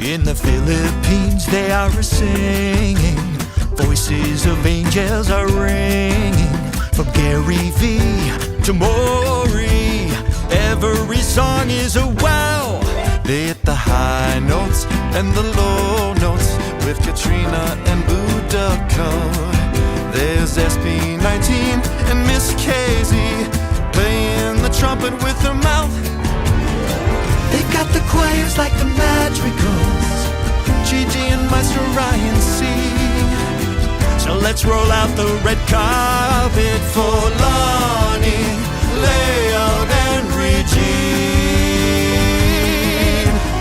In the Philippines they are singing, voices of angels are ringing. From Gary V to Maury, every song is a wow. They hit the high notes and the low notes with Katrina and Budako. There's SP19 and Miss Casey playing the trumpet with her mouth. They got the choirs like the Madrigals, Gigi and Maestro Ryan C. So let's roll out the red carpet for Lani, Lea, and Regine.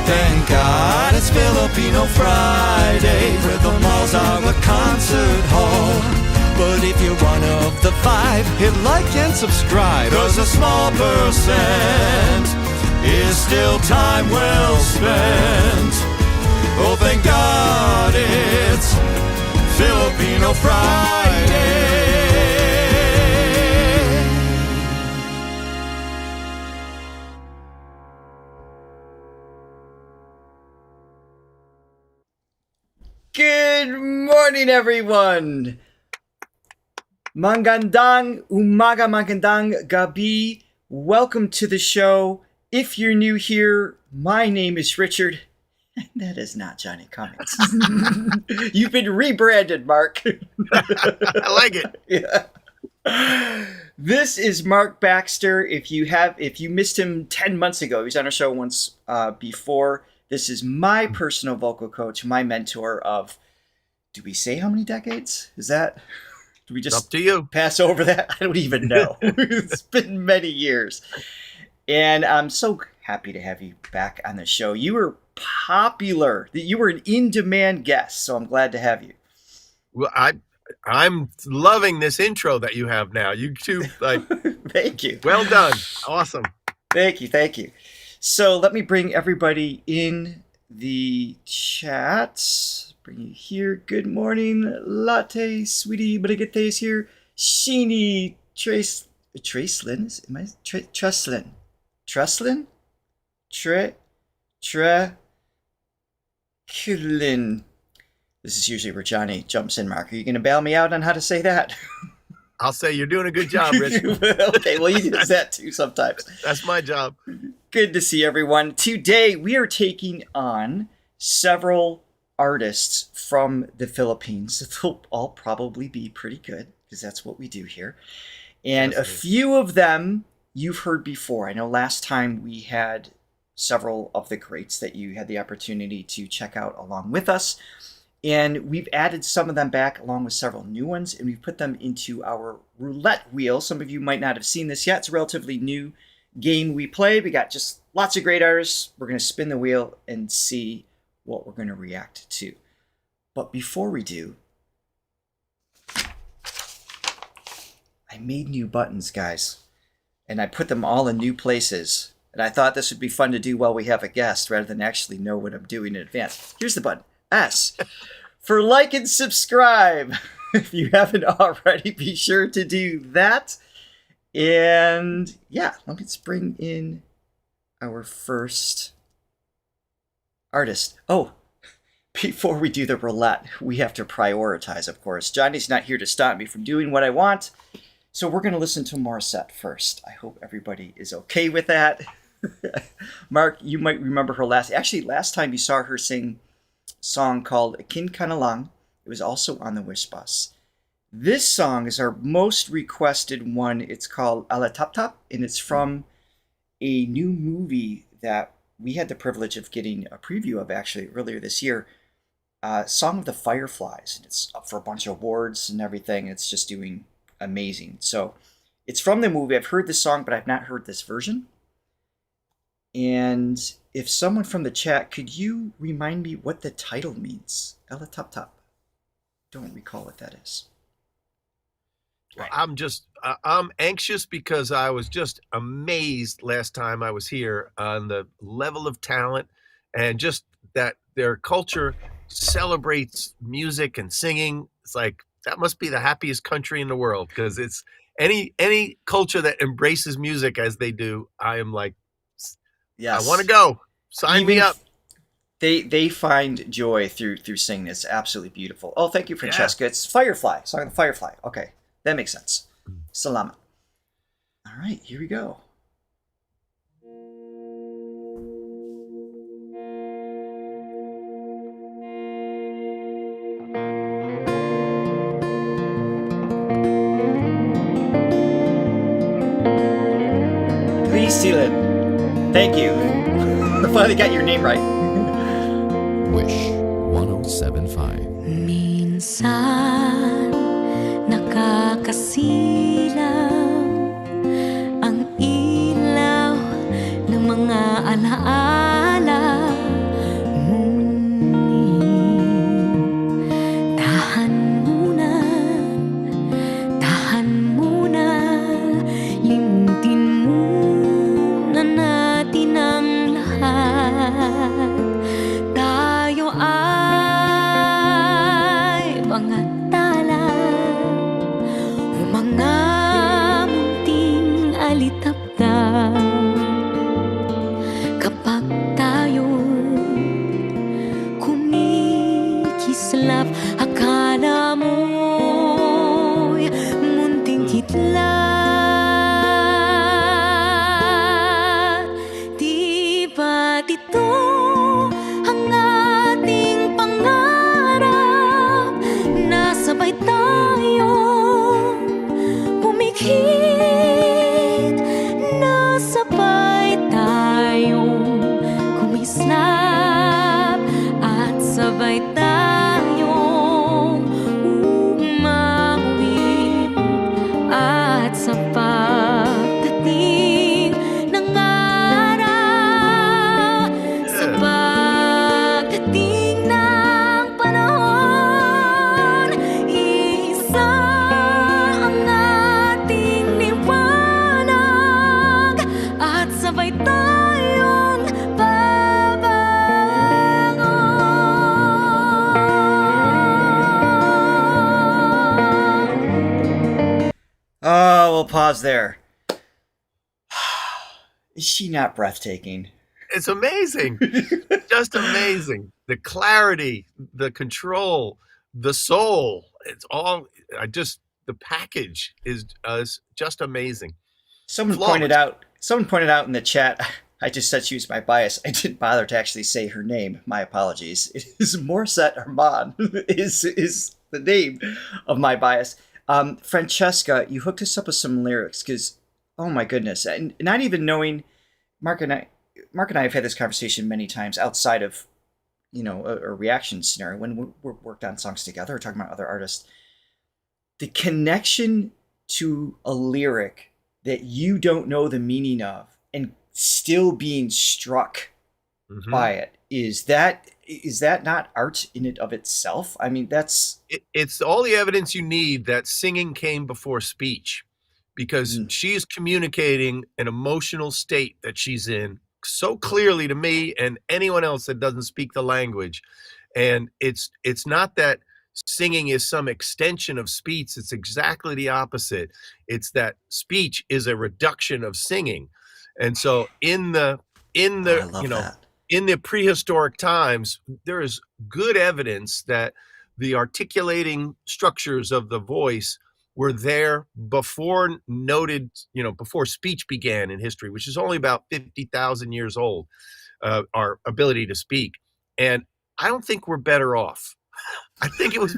Thank God it's Filipino Friday, where the malls are a concert hall. But if you're one of the 5, hit like and subscribe, 'cause a small percent is still time well spent. Oh, thank God it's Filipino Friday. Good morning, everyone. Magandang umaga, magandang gabi. Welcome to the show. If you're new here, my name is Richard. That is not Johnny Cummings. You've been rebranded, Mark. I like it. Yeah. This is Mark Baxter. If you missed him 10 months ago, he was on our show once before. This is my personal vocal coach, my mentor of, do we say how many decades? Do we just up to you. Pass over that? I don't even know. It's been many years. And I'm so happy to have you back on the show. You were popular. You were an in-demand guest, so I'm glad to have you. Well, I'm loving this intro that you have now. You two, Thank you. Well done. Awesome. Thank you. So let me bring everybody in the chat. Bring you here. Good morning, Latte, Sweetie Brigitte is here. Sheeny, Tracelyn? Am I Treslin? Treslin? Treculin. This is usually where Johnny jumps in, Mark. Are you going to bail me out on how to say that? I'll say you're doing a good job, Rich. Okay, well, you do that too sometimes. That's my job. Good to see everyone. Today, we are taking on several artists from the Philippines. They'll all probably be pretty good, because that's what we do here. And a few of them you've heard before. I know last time we had several of the greats that you had the opportunity to check out along with us. And we've added some of them back along with several new ones, and we've put them into our roulette wheel. Some of you might not have seen this yet. It's a relatively new game we play. We got just lots of great artists. We're going to spin the wheel and see what we're going to react to. But before we do, I made new buttons, guys, and I put them all in new places. And I thought this would be fun to do while we have a guest rather than actually know what I'm doing in advance. Here's the button, S, for like and subscribe. If you haven't already, be sure to do that. And yeah, let's bring in our first artist. Oh, before we do the roulette, we have to prioritize, of course. Johnny's not here to stop me from doing what I want, so we're going to listen to Morisette first. I hope everybody is okay with that. Mark, you might remember her last time you saw her sing a song called Kin Kanalang. It was also on the Wish Bus. This song is our most requested one. It's called Alitaptap, and it's from a new movie that we had the privilege of getting a preview of actually earlier this year. Song of the Fireflies. And it's up for a bunch of awards and everything. It's just doing amazing. So it's from the movie. I've heard this song, but I've not heard this version. And if someone from the chat, could you remind me what the title means? Alitaptap. Don't recall what that is. Well, I'm anxious because I was just amazed last time I was here on the level of talent and just that their culture celebrates music and singing. It's like, that must be the happiest country in the world, because it's any culture that embraces music as they do. I am like, yes, I want to go. Sign me up. They find joy through singing. It's absolutely beautiful. Oh, thank you, Francesca. Yeah. It's Firefly. Song of the Firefly. Okay, that makes sense. Salamat. All right, here we go. Please, Seelan. Thank you. I finally got your name right. Wish 1075. Minsan nakakasilaw ang ilaw ng mga alaala. Tahan muna, limutin muna natin ang lahat. Tayo ay pangatala, mga munting alitaptap. Kapag tayo kumikislap, akala mo'y munting kitlat. Di ba't ito ang ating pangarap? Nasabay tayong pumikit, nasabay tayong kumislap, at sabay tayong umawit. At sa pagdating ng araw, sa pagdating ng panahon, isa ang ating liwanag, at sabay tayong babangon. Oh, we'll pause there. Is she not breathtaking? It's amazing. Just amazing. The clarity, the control, the soul. It's all, the package is just amazing. Someone pointed out in the chat, I just said she was my bias. I didn't bother to actually say her name. My apologies. It is Morissette Amon is the name of my bias. Francesca, you hooked us up with some lyrics because, oh my goodness, and not even knowing, Mark and I have had this conversation many times outside of, a reaction scenario when we're worked on songs together or talking about other artists. The connection to a lyric that you don't know the meaning of and still being struck by it, is that not art in and of itself? I mean, it's all the evidence you need that singing came before speech, because she is communicating an emotional state that she's in so clearly to me and anyone else that doesn't speak the language. And it's not that singing is some extension of speech. It's exactly the opposite. It's that speech is a reduction of singing. And so in the prehistoric times, there is good evidence that the articulating structures of the voice were there before before speech began in history, which is only about 50,000 years old, our ability to speak. And I don't think we're better off. I think it was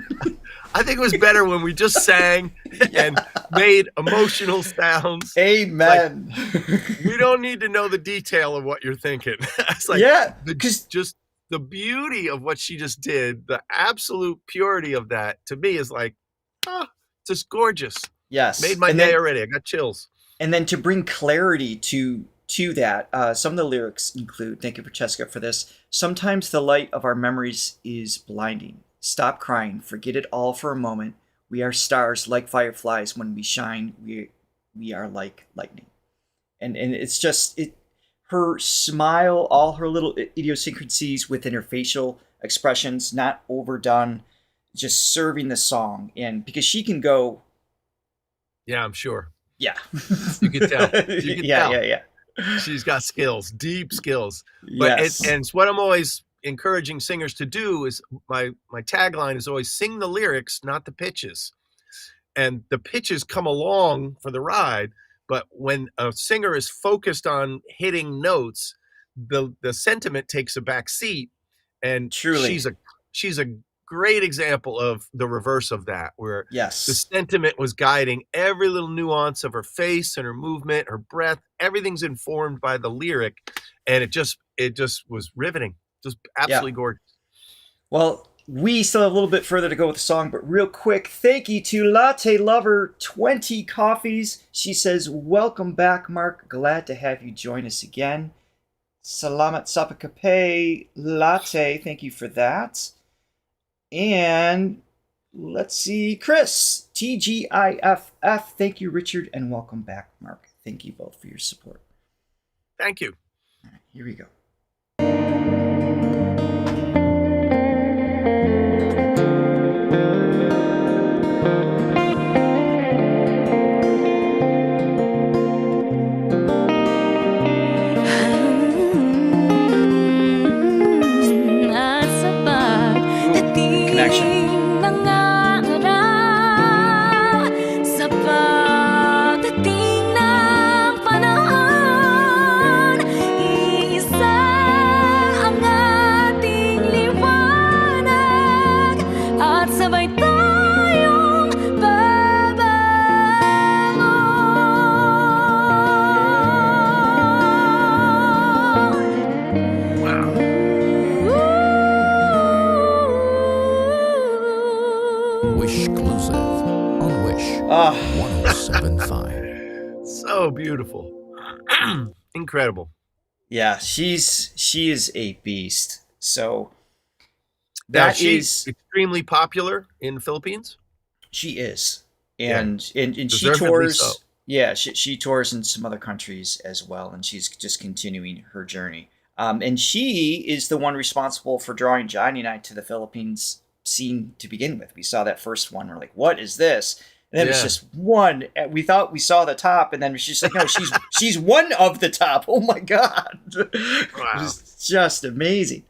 better when we just sang and made emotional sounds. Amen. We don't need to know the detail of what you're thinking. It's like, just the beauty of what she just did, the absolute purity of that, to me is like, just gorgeous. Yes. Made my day already. I got chills. And then to bring clarity to that, some of the lyrics include, thank you, Francesca, for this. Sometimes the light of our memories is blinding. Stop crying. Forget it all for a moment. We are stars like fireflies. When we shine, we are like lightning. And it's just her smile, all her little idiosyncrasies within her facial expressions, not overdone, just serving the song. And because she can go. Yeah, I'm sure. Yeah. You can tell. Yeah. She's got skills, deep skills. But yes. and it's what I'm always, encouraging singers to do is my tagline is always sing the lyrics, not the pitches. And the pitches come along for the ride, but when a singer is focused on hitting notes, the sentiment takes a back seat. And Truly. she's a great example of the reverse of that, where Yes. the sentiment was guiding every little nuance of her face and her movement, her breath. Everything's informed by the lyric, and it just was riveting. Just absolutely gorgeous. Well, we still have a little bit further to go with the song, but real quick, thank you to Latte Lover 20 Coffees. She says, welcome back, Mark. Glad to have you join us again. Salamat Sapakape Latte, thank you for that. And let's see, Chris, TGIFF, thank you, Richard, and welcome back, Mark. Thank you both for your support. Thank you. All right, here we go. Connection. Ah, 107.5. So beautiful. Incredible. Yeah, she is a beast. So Now, that she's is extremely popular in the Philippines. she is. And she Deservedly tours so. yeah, she tours in some other countries as well, and she's just continuing her journey. And she is the one responsible for drawing Johnny and I to the Philippines scene to begin with. We saw that first one, we're like, what is this? And then it's just one. We thought we saw the top, and then she's like, no, she's one of the top. Oh my God. Wow. It's just amazing.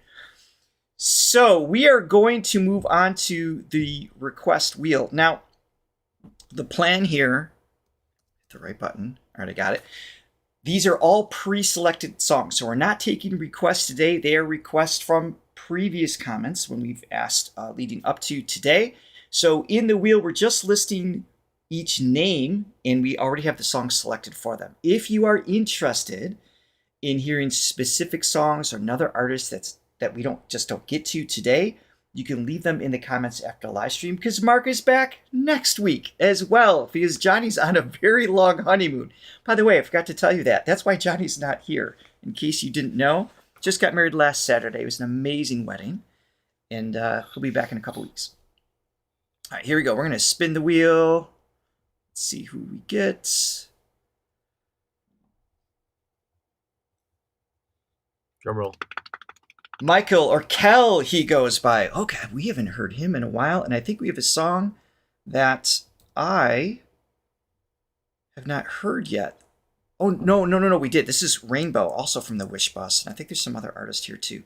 So we are going to move on to the request wheel. Now, the plan here, hit the right button. All right, I got it. These are all pre-selected songs. So we're not taking requests today. They are requests from previous comments when we've asked leading up to today. So in the wheel, we're just listing each name, and we already have the songs selected for them. If you are interested in hearing specific songs or another artist that we don't get to today, you can leave them in the comments after the live stream, because Mark is back next week as well, because Johnny's on a very long honeymoon. By the way, I forgot to tell you that. That's why Johnny's not here, in case you didn't know. Just got married last Saturday. It was an amazing wedding, and he'll be back in a couple weeks. All right, here we go. We're going to spin the wheel. Let's see who we get. Drum roll. Michael, or Khel, he goes by. Oh, God, we haven't heard him in a while. And I think we have a song that I have not heard yet. Oh, no, we did. This is Rainbow, also from the Wish Bus. And I think there's some other artists here, too.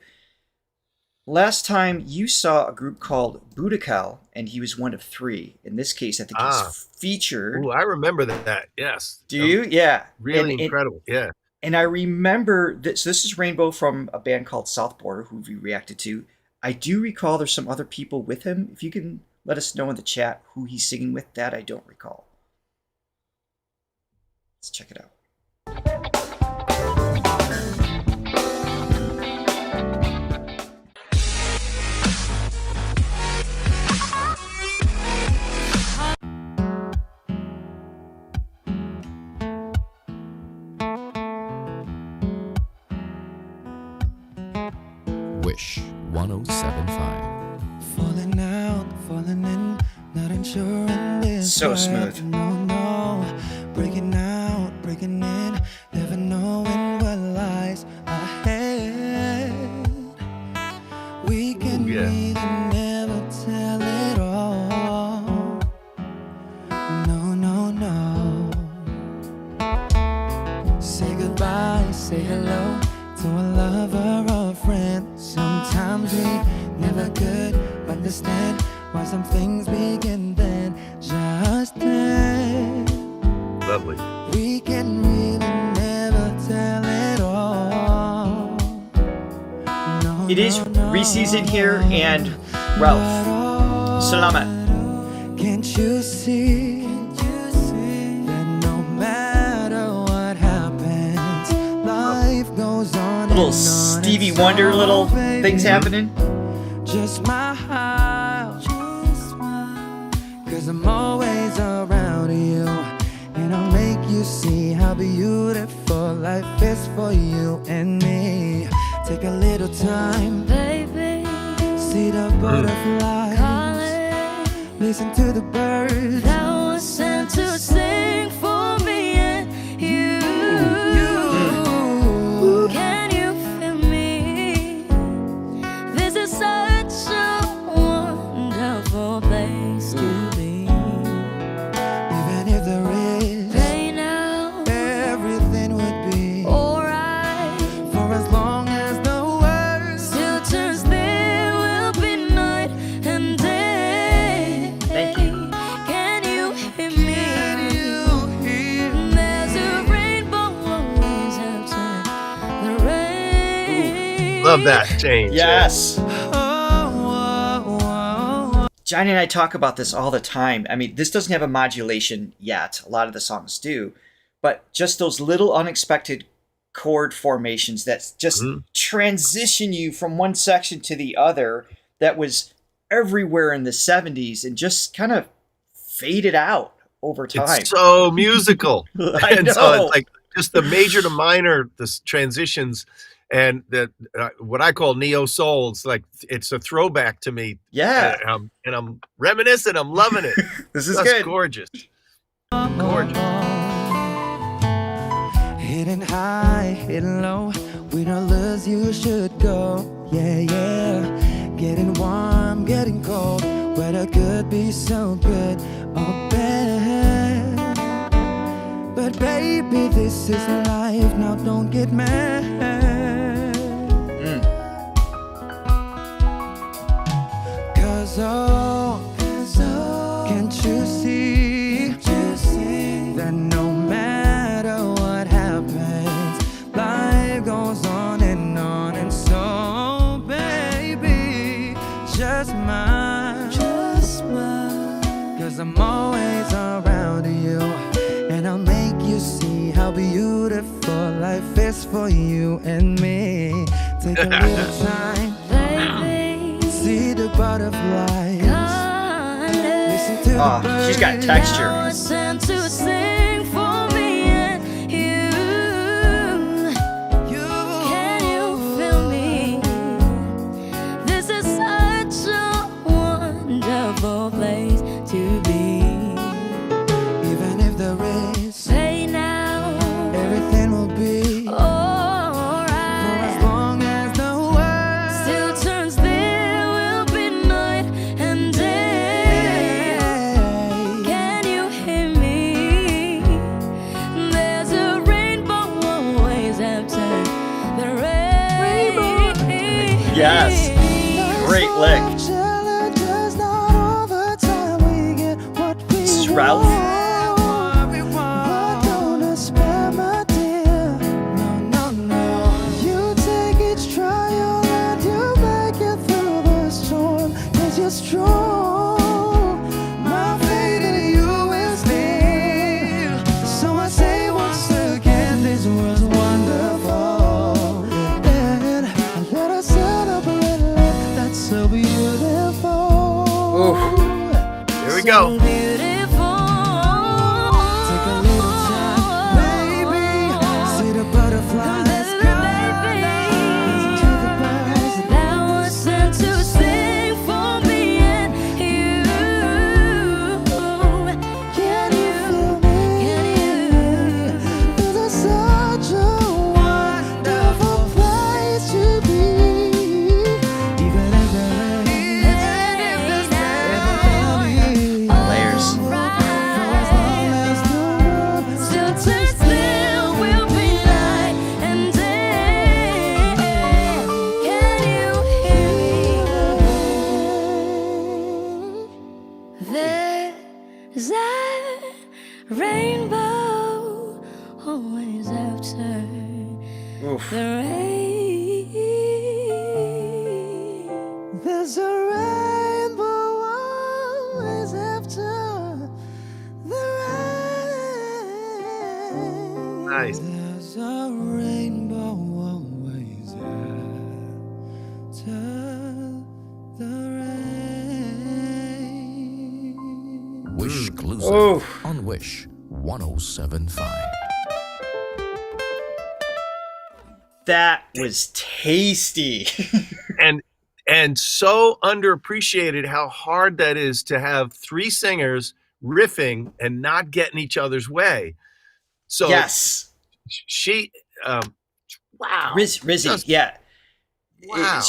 Last time you saw a group called Budakal, and he was one of three. In this case, I think he's featured. Ooh, I remember that. Yes. Do you? Yeah. Really incredible. Yeah. And I remember this. So this is Rainbow from a band called South Border, who we reacted to. I do recall there's some other people with him. If you can let us know in the chat who he's singing with, that I don't recall. Let's check it out. Wish 107.5. Falling out, falling in, not ensuring this. So smooth. No, breaking out, breaking in, never knowing what lies ahead. We can really never tell it all. No. Say goodbye, say hello to a lover or a friend. Sometimes sometimes we never could understand why some things begin then, just then. Lovely. We can really never tell it all. No, It is Reese's in here and Ralph. Salamat. Can't you see that no matter what happens, life goes on. Little and on, Stevie and Wonder so, little baby, things happening. Just smile, cause I'm always around you, and I'll make you see how beautiful life is for you and me. Take a little time, Baby, see the butterflies, calling, listen to the birds. that was sent to sing for me and you. Can you feel me? This is such a wonderful place to be. Even if there is Right now, everything would be alright. for as long as the world Still turns there will be night and day. Thank you. Can you hear me? There's a rainbow always after the rain. Love that change. Yes. oh. Johnny and I talk about this all the time. I mean, this doesn't have a modulation yet. A lot of the songs do. But just those little unexpected chord formations that just transition you from one section to the other that was everywhere in the 70s and just kind of faded out over time. It's so musical. I And so know. it's like just the major to minor, the transitions, and the what I call neo soul. It's like it's a throwback to me. Yeah. And I'm reminiscent. I'm loving it. This is That's good. gorgeous. Gorgeous. Hidden high, hidden low, we don't lose, you should go. Yeah, yeah. Getting warm, getting cold, weather could be so good or bad. But baby, this is life, now don't get mad. Cause can't you see that no matter what happens, life goes on, and so baby, just smile, cause I'm always around you, and I'll make you see how beautiful life is for you and me. Take a little time, Baby, see the butterflies, listen to the Oh, birds. she's got texture. I was sent to sing for me and you. Can you feel me? This is such a wonderful place to be. Even if there is, Say now, everything will be for as alright. long as the world Still turns there will be night and day. Can you hear me? There's a rainbow always after the rain. Yes. Great lick. This is Ralph. Strong, my faith in you is still. So I say once again, this world's wonderful. And let us celebrate life that's so beautiful. Here we go. So beautiful. Take a little time, baby. See the butterflies. Listen to the birds. That was sent to sing for me and you. Can you feel me? This is such a wonderful place to be. Even if there is, Layers. There's a rainbow always after the rain. Nice. There's a rainbow always after the rain. Wish exclusive Oh. on Wish 1075. That was tasty. And so underappreciated how hard that is to have three singers riffing and not getting each other's way. So Yes. she, wow, Rizzy, Just- yeah. wow.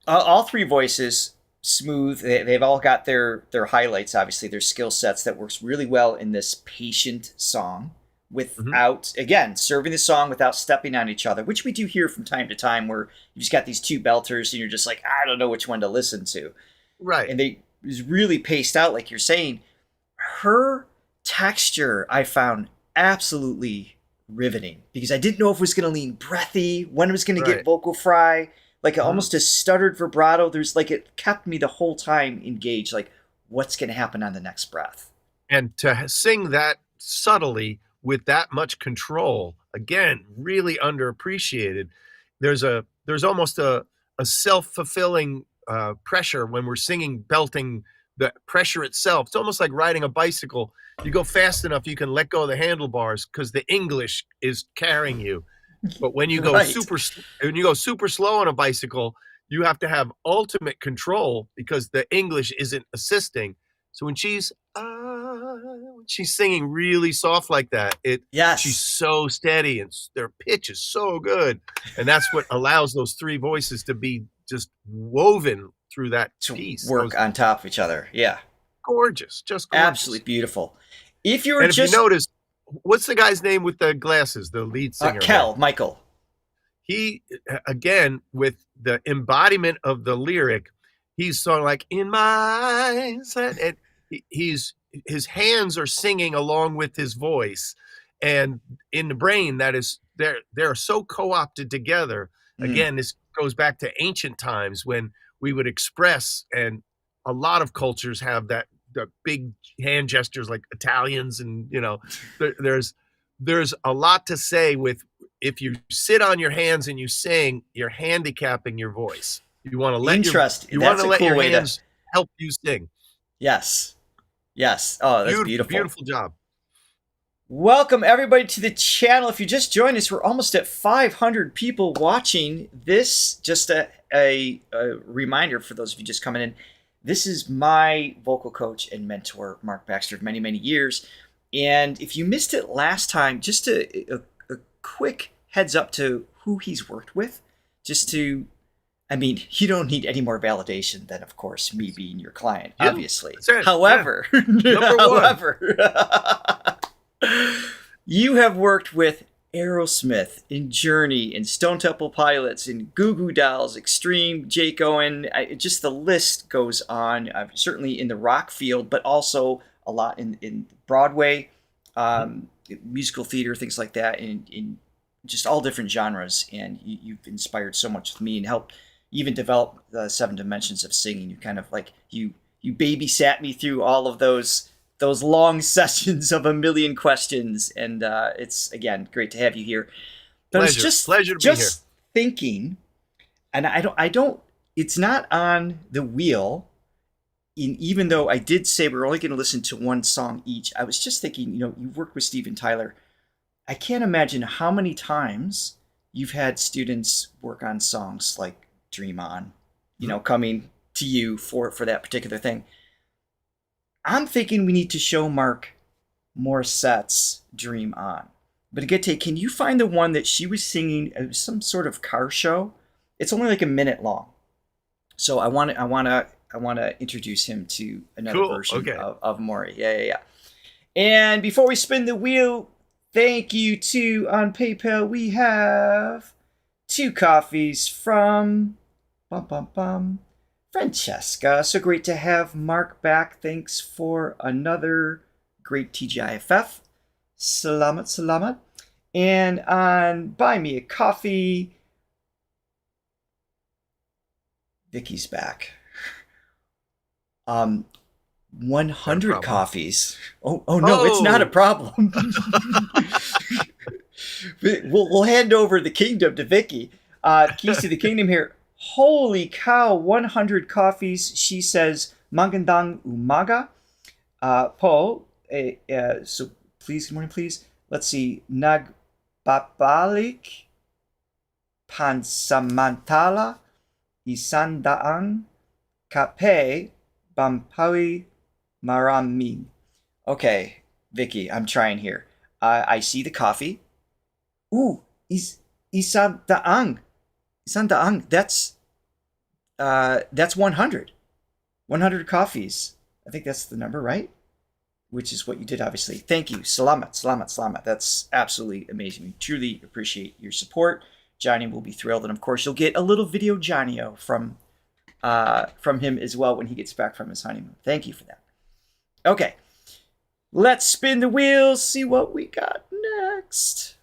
All three voices, smooth. They've all got their highlights, obviously, their skill sets that works really well in this patient song without, again, serving the song without stepping on each other, which we do hear from time to time where you just got these two belters and you're just like, I don't know which one to listen to. Right. And they was really paced out, like you're saying. Her texture I found absolutely riveting because I didn't know if it was going to lean breathy, when it was going to get Right. vocal fry, like almost a stuttered vibrato. There's like, it kept me the whole time engaged, like what's going to happen on the next breath. And to sing that subtly with that much control, again, really underappreciated. There's almost a self-fulfilling pressure when we're singing, belting, the pressure itself. It's almost like riding a bicycle. You go fast enough, you can let go of the handlebars because the English is carrying you. But when you go Right. super slow on a bicycle, you have to have ultimate control because the English isn't assisting. So when she's singing really soft like that, Yes. she's so steady and their pitch is so good, and that's what allows those three voices to be just woven through that To piece. work on top of each other. Yeah. Gorgeous, just gorgeous. Absolutely beautiful. If you were And if just you notice, what's the guy's name with the glasses? The lead singer. Khel, Michael. He, again, with the embodiment of the lyric, he's sort of like in my eyes, and his hands are singing along with his voice, and in the brain that is they're so co-opted together. Again, this goes back to ancient times when we would express, and a lot of cultures have the big hand gestures like Italians, and there's a lot to say with, if you sit on your hands and you sing, you're handicapping your voice. You want to let Interesting. you want That's to a let cool your way to- hands help you sing. Yes. Yes. Oh, that's beautiful. Beautiful job. Welcome, everybody, to the channel. If you just joined us, we're almost at 500 people watching this. Just a reminder for those of you just coming in. This is my vocal coach and mentor, Mark Baxter, of many, many years. And if you missed it last time, just a quick heads up to who he's worked with. You don't need any more validation than, of course, me being your client, Yeah, obviously. that's right. However, you have worked with Aerosmith, in Journey, in Stone Temple Pilots, in Goo Goo Dolls, Extreme, Jake Owen. Just the list goes on. Certainly in the rock field, but also a lot in Broadway, musical theater, things like that, in just all different genres. And you've inspired so much with me and helped even develop the 7 dimensions of singing. You kind of like you babysat me through all of those long sessions of a million questions, and it's, again, great to have you here. But Pleasure. it's Pleasure to be here. thinking, and I don't. It's not on the wheel. Even though I did say we're only going to listen to one song each, I was just thinking, you've worked with Steven Tyler. I can't imagine how many times you've had students work on songs like Dream On, coming to you for that particular thing. I'm thinking we need to show Mark Morissette's Dream On. But Agate, can you find the one that she was singing at some sort of car show? It's only like a minute long. So I want to introduce him to another version of Maury. Yeah. And before we spin the wheel, thank you to, on PayPal, we have 2 coffees from Francesca. So great to have Mark back. Thanks for another great TGIFF. Salamat. And on Buy Me a Coffee, Vicky's back. 100 coffees. Oh no, it's not a problem. We'll hand over the kingdom to Vicky. Keys to the kingdom here. Holy cow, 100 coffees. She says, Magandang umaga. Po, so please, good morning, please. Let's see. Nagbabalik pansamantala isandaang kape bampawi maraming. Okay, Vicky, I'm trying here. I see the coffee. Ooh, isandaang. Isandaang. That's 100. 100 coffees. I think that's the number, right? Which is what you did, obviously. Thank you. Salamat, salamat, salamat. That's absolutely amazing. We truly appreciate your support. Johnny will be thrilled. And of course, you'll get a little video Johnny-o from him as well when he gets back from his honeymoon. Thank you for that. Okay. Let's spin the wheels, see what we got next.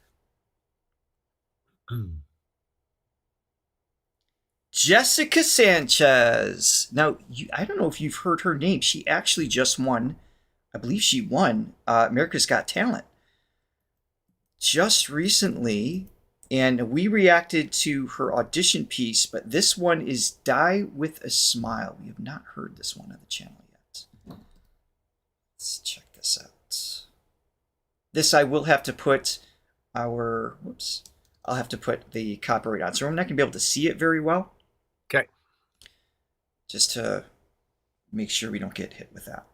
Jessica Sanchez. Now, I don't know if you've heard her name. She actually just won. I believe she won America's Got Talent just recently. And we reacted to her audition piece, but this one is Die With a Smile. We have not heard this one on the channel yet. Let's check this out. This I will have to put I'll have to put the copyright on, so I'm not going to be able to see it very well. Okay. Just to make sure we don't get hit with that.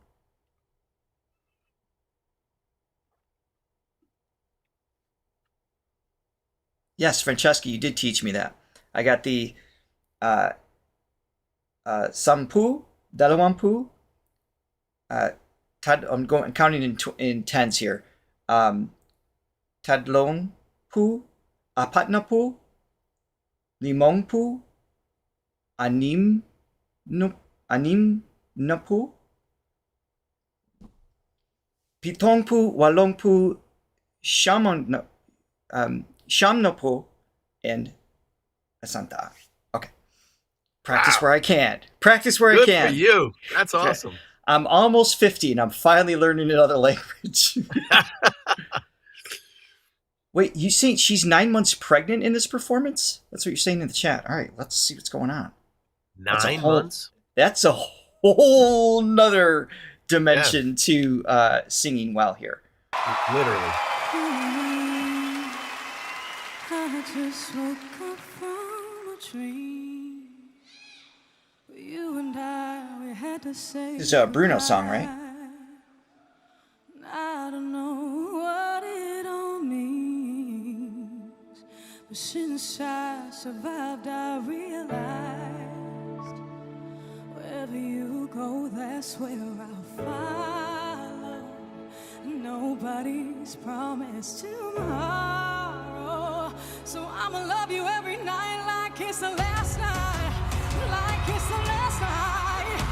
Yes, Francesca, you did teach me that. I got the sampu, dalawampu. I'm counting in tens here. Tadlong pu, apat na pu, limong pu, anim na pu, pitong pu, walong pu, siyam na pu, and asanta. Okay. Practice where I can. Practice where I can. Good for you. That's awesome. Okay. I'm almost 50 and I'm finally learning another language. Wait, you saying she's 9 months pregnant in this performance? That's what you're saying in the chat. All right, let's see what's going on. 9 months? That's a whole nother dimension to singing well here. Literally. I just woke up from a dream. You and I, we had to say This is a Bruno song, right? I don't know what it all means, but since I survived, I realized wherever you go, that's where I'll follow. Nobody's promised tomorrow, so I'ma love you every night like it's the last night, like it's the last night.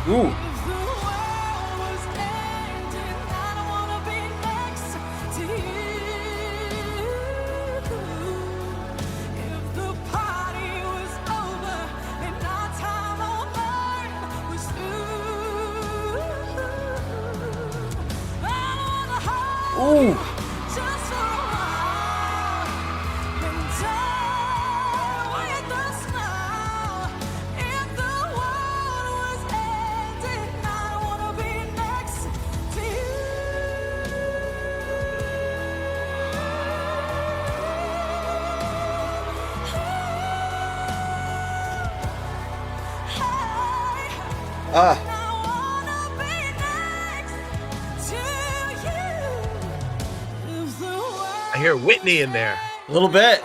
Ooh. If the world was ending, I don't wanna be next to you. If the party was over and our time on earth was through, I wanna hold you just for a while and die with a smile. If the world was ending, I wanna be next to you. Ah. I wanna be next to you. If the world I hear Whitney in there. A little bit.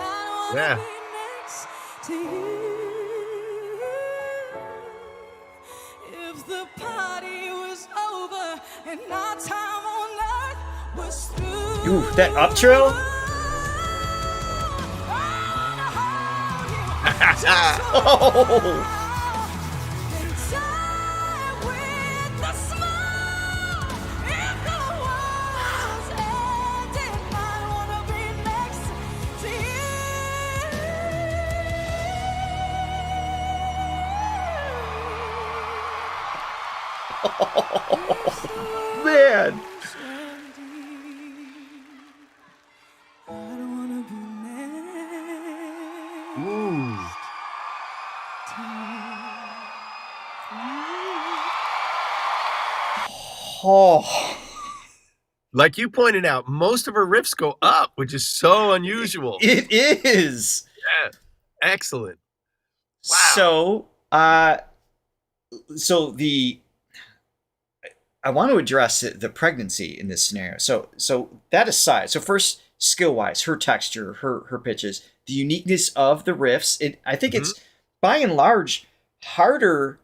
Yeah. to you. If the party was over and our time on earth was through. Ooh, that up trill? Oh. Man. Ooh. Oh. Like you pointed out, most of her riffs go up, which is so unusual. It is. Yeah. Excellent. Wow. So I want to address the pregnancy in this scenario. So that aside, so first skill wise, her texture, her pitches, the uniqueness of the riffs. I think it's by and large harder.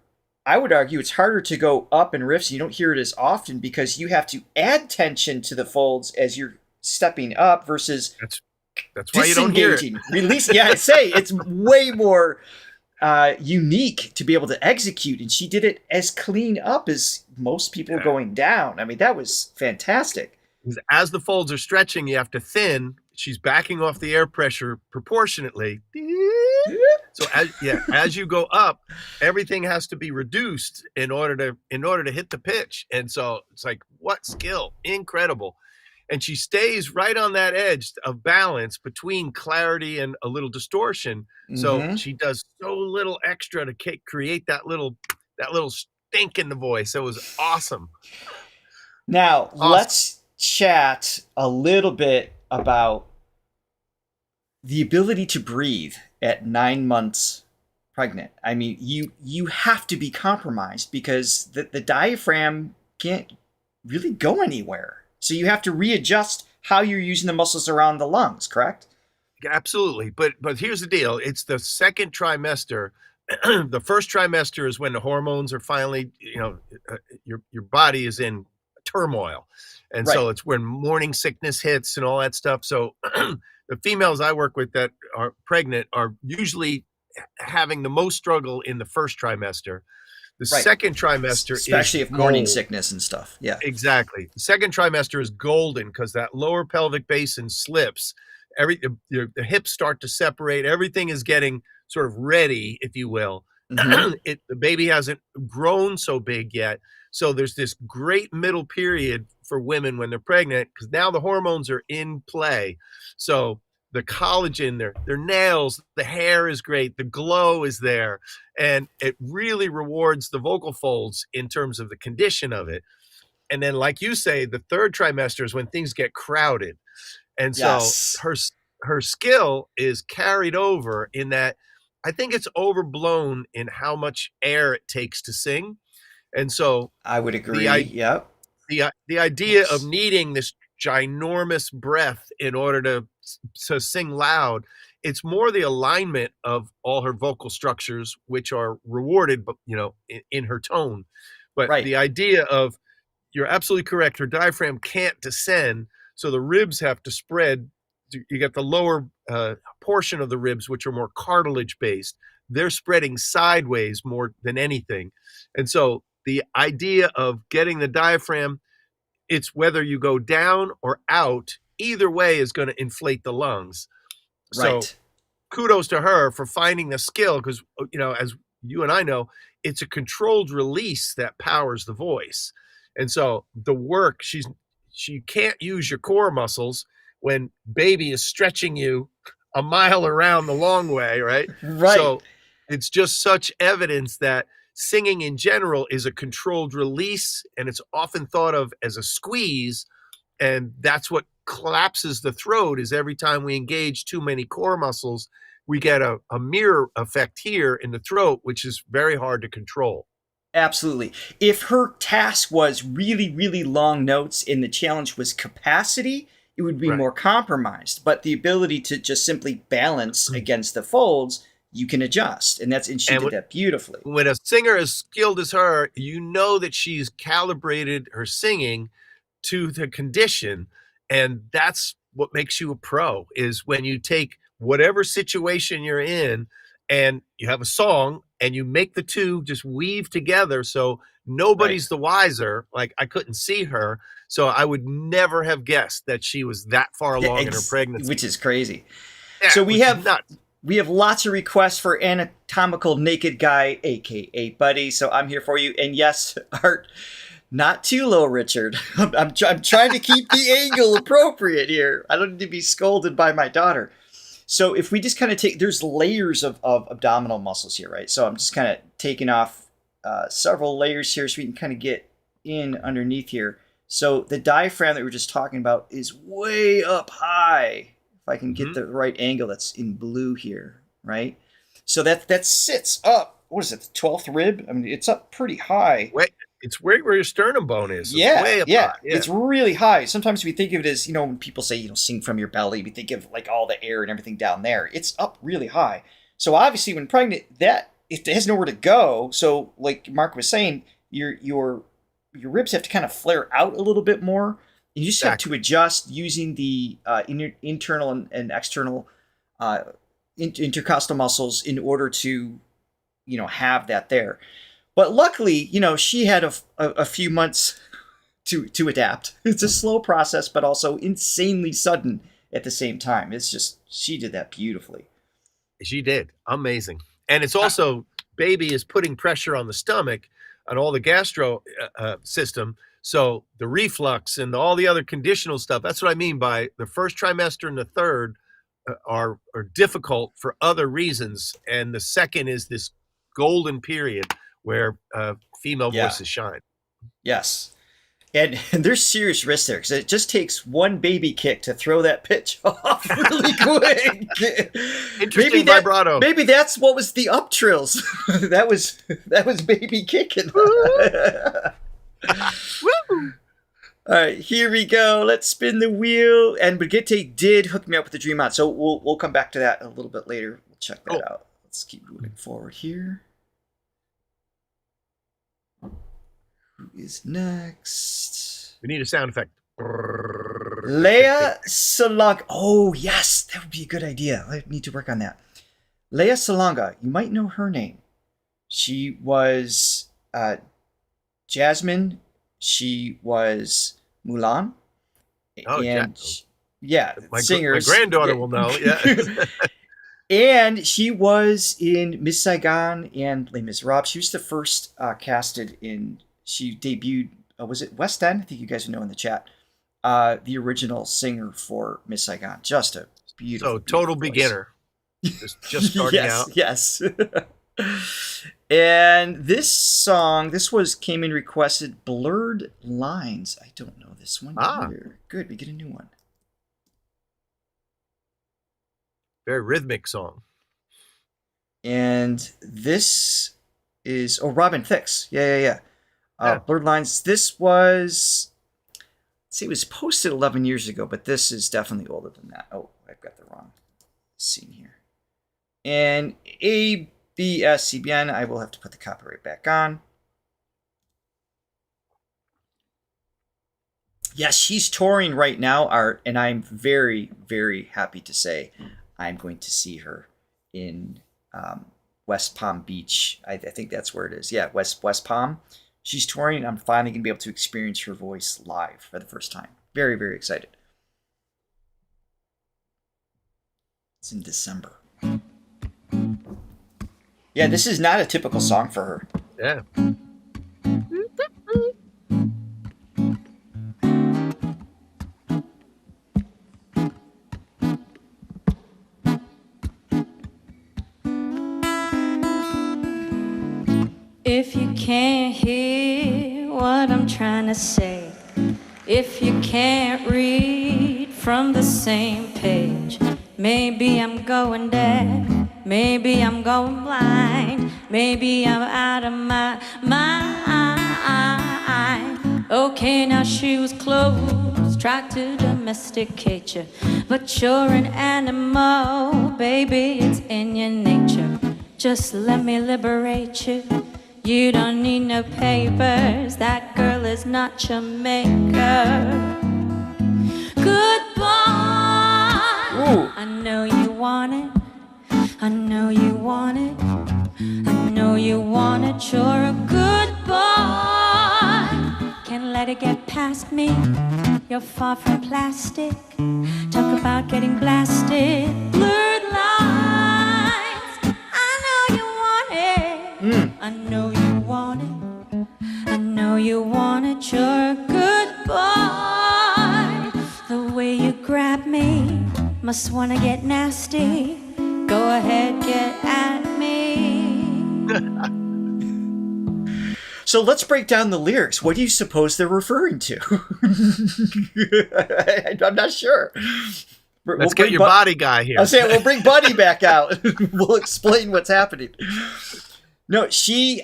I would argue it's harder to go up in riffs. You don't hear it as often because you have to add tension to the folds as you're stepping up versus That's why you don't hear it. disengaging, releasing. Yeah, I'd say it's way more unique to be able to execute, and she did it as clean up as most people going down. I mean, that was fantastic. As the folds are stretching, you have to thin. She's backing off the air pressure proportionately. So as you go up, everything has to be reduced in order to hit the pitch. And so it's like, what skill? Incredible. And she stays right on that edge of balance between clarity and a little distortion. So she does so little extra to create that little stink in the voice. It was awesome. Now, let's chat a little bit about the ability to breathe at 9 months pregnant. I mean, you have to be compromised because the diaphragm can't really go anywhere. So you have to readjust how you're using the muscles around the lungs, correct? Absolutely. But here's the deal. It's the second trimester. The first trimester is when the hormones are finally, your body is in turmoil. And so it's when morning sickness hits and all that stuff. So the females I work with that are pregnant are usually having the most struggle in the first trimester. The second trimester especially if morning sickness and stuff. Yeah, exactly. The second trimester is golden because that lower pelvic basin slips. The hips start to separate. Everything is getting sort of ready, if you will. The baby hasn't grown so big yet. So there's this great middle period for women when they're pregnant because now the hormones are in play. So the collagen, their nails, the hair is great. The glow is there. And it really rewards the vocal folds in terms of the condition of it. And then, like you say, the third trimester is when things get crowded. And so her skill is carried over in that I think it's overblown in how much air it takes to sing. And so I would agree. The idea of needing this ginormous breath in order to sing loud, it's more the alignment of all her vocal structures, which are rewarded, but in her tone. But the idea of, you're absolutely correct, her diaphragm can't descend, so the ribs have to spread. You get the lower portion of the ribs, which are more cartilage based. They're spreading sideways more than anything. And so the idea of getting the diaphragm, it's whether you go down or out, either way is going to inflate the lungs. So kudos to her for finding the skill because, as you and I know, it's a controlled release that powers the voice. And so the work, she can't use your core muscles when baby is stretching you a mile around the long way, right? So it's just such evidence that singing in general is a controlled release, and it's often thought of as a squeeze. And that's what collapses the throat, is every time we engage too many core muscles, we get a mirror effect here in the throat, which is very hard to control. Absolutely. If her task was really, really long notes and the challenge was capacity, it would be more compromised. But the ability to just simply balance against the folds, you can adjust. And she did that beautifully. When a singer as skilled as her, you know that she's calibrated her singing to the condition. And that's what makes you a pro, is when you take whatever situation you're in and you have a song and you make the two just weave together. So nobody's the wiser. Like, I couldn't see her, so I would never have guessed that she was that far along in her pregnancy. Which is crazy. Yeah, so we have nuts. we have lots of requests for anatomical naked guy, aka Buddy. So I'm here for you. And yes, Art, not too low, Richard. I'm trying to keep the angle appropriate here. I don't need to be scolded by my daughter. So if we just kind of take, there's layers of abdominal muscles here, right? So I'm just kind of taking off several layers here so we can kind of get in underneath here. So the diaphragm that we were just talking about is way up high. If I can get the right angle, that's in blue here, right? So that sits up, what is it, the 12th rib? I mean, it's up pretty high. It's where your sternum bone is. It's way up yeah, high. Yeah, it's really high. Sometimes we think of it as, when people say, sing from your belly, we think of like all the air and everything down there. It's up really high. So obviously when pregnant, it has nowhere to go. So like Mark was saying, your ribs have to kind of flare out a little bit more. You just have to adjust using the internal and external intercostal muscles in order to, have that there. But luckily, she had a few months to adapt. It's a slow process, but also insanely sudden at the same time. It's just, she did that beautifully. She did. Amazing. And it's also, baby is putting pressure on the stomach and all the gastro system. So the reflux and all the other conditional stuff, that's what I mean by the first trimester and the third are difficult for other reasons. And the second is this golden period where female voices shine. Yes. And there's serious risk there because it just takes one baby kick to throw that pitch off really quick. Interesting vibrato. Maybe that's what was the up trills. that was baby kicking. Woo! All right, here we go. Let's spin the wheel. And Brigitte did hook me up with the Dream On, so we'll come back to that a little bit later. We'll check that out. Let's keep moving forward here. Who is next? We need a sound effect. Lea Salonga. Oh, yes, that would be a good idea. I need to work on that. Lea Salonga. You might know her name. She was Jasmine. She was Mulan. Oh, and my singers. My granddaughter will know. Yeah. And she was in Miss Saigon and Les Miserables. She was the first casted in. She debuted. Was it West End? I think you guys know in the chat. The original singer for Miss Saigon. Just a beautiful. So total voice. Beginner. Just starting out. Yes. And this song, came in requested, Blurred Lines. I don't know this one either. Good, we get a new one. Very rhythmic song. And this is, Robin Thicke. Yeah. Blurred Lines. This was, it was posted 11 years ago, but this is definitely older than that. Oh, I've got the wrong scene here. And ABS-CBN, I will have to put the copyright back on. Yes, she's touring right now, Art, and I'm very, very happy to say I'm going to see her in West Palm Beach. I think that's where it is. Yeah, West Palm. She's touring, and I'm finally going to be able to experience her voice live for the first time. Very, very excited. It's in December. Yeah, this is not a typical song for her. Yeah. If you can't hear what I'm trying to say, if you can't read from the same page, maybe I'm going deaf, maybe I'm going blind, maybe I'm out of my mind. Okay, now shoes closed, try to domesticate you, but you're an animal, baby, it's in your nature. Just let me liberate you. You don't need no papers, that girl is not your maker. Goodbye. Ooh. I know you want it, I know you want it, I know you want it, you're a good boy. Can't let it get past me, you're far from plastic. Talk about getting blasted, blurred lines. I know you want it. I know you want it. You're a good boy. The way you grab me, must wanna get nasty. Go ahead, get at me. So let's break down the lyrics. What do you suppose they're referring to? I'm not sure. Let's get your body guy here. I'm saying we'll bring Buddy back out. We'll explain what's happening. No,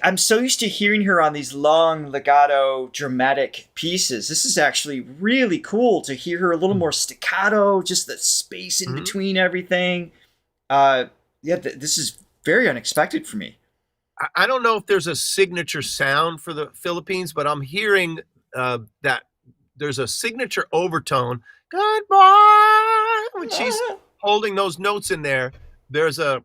I'm so used to hearing her on these long legato dramatic pieces. This is actually really cool to hear her a little more staccato, just the space in between everything. This is very unexpected for me. I don't know if there's a signature sound for the Philippines, but I'm hearing that there's a signature overtone. Goodbye. When she's holding those notes in there, there's an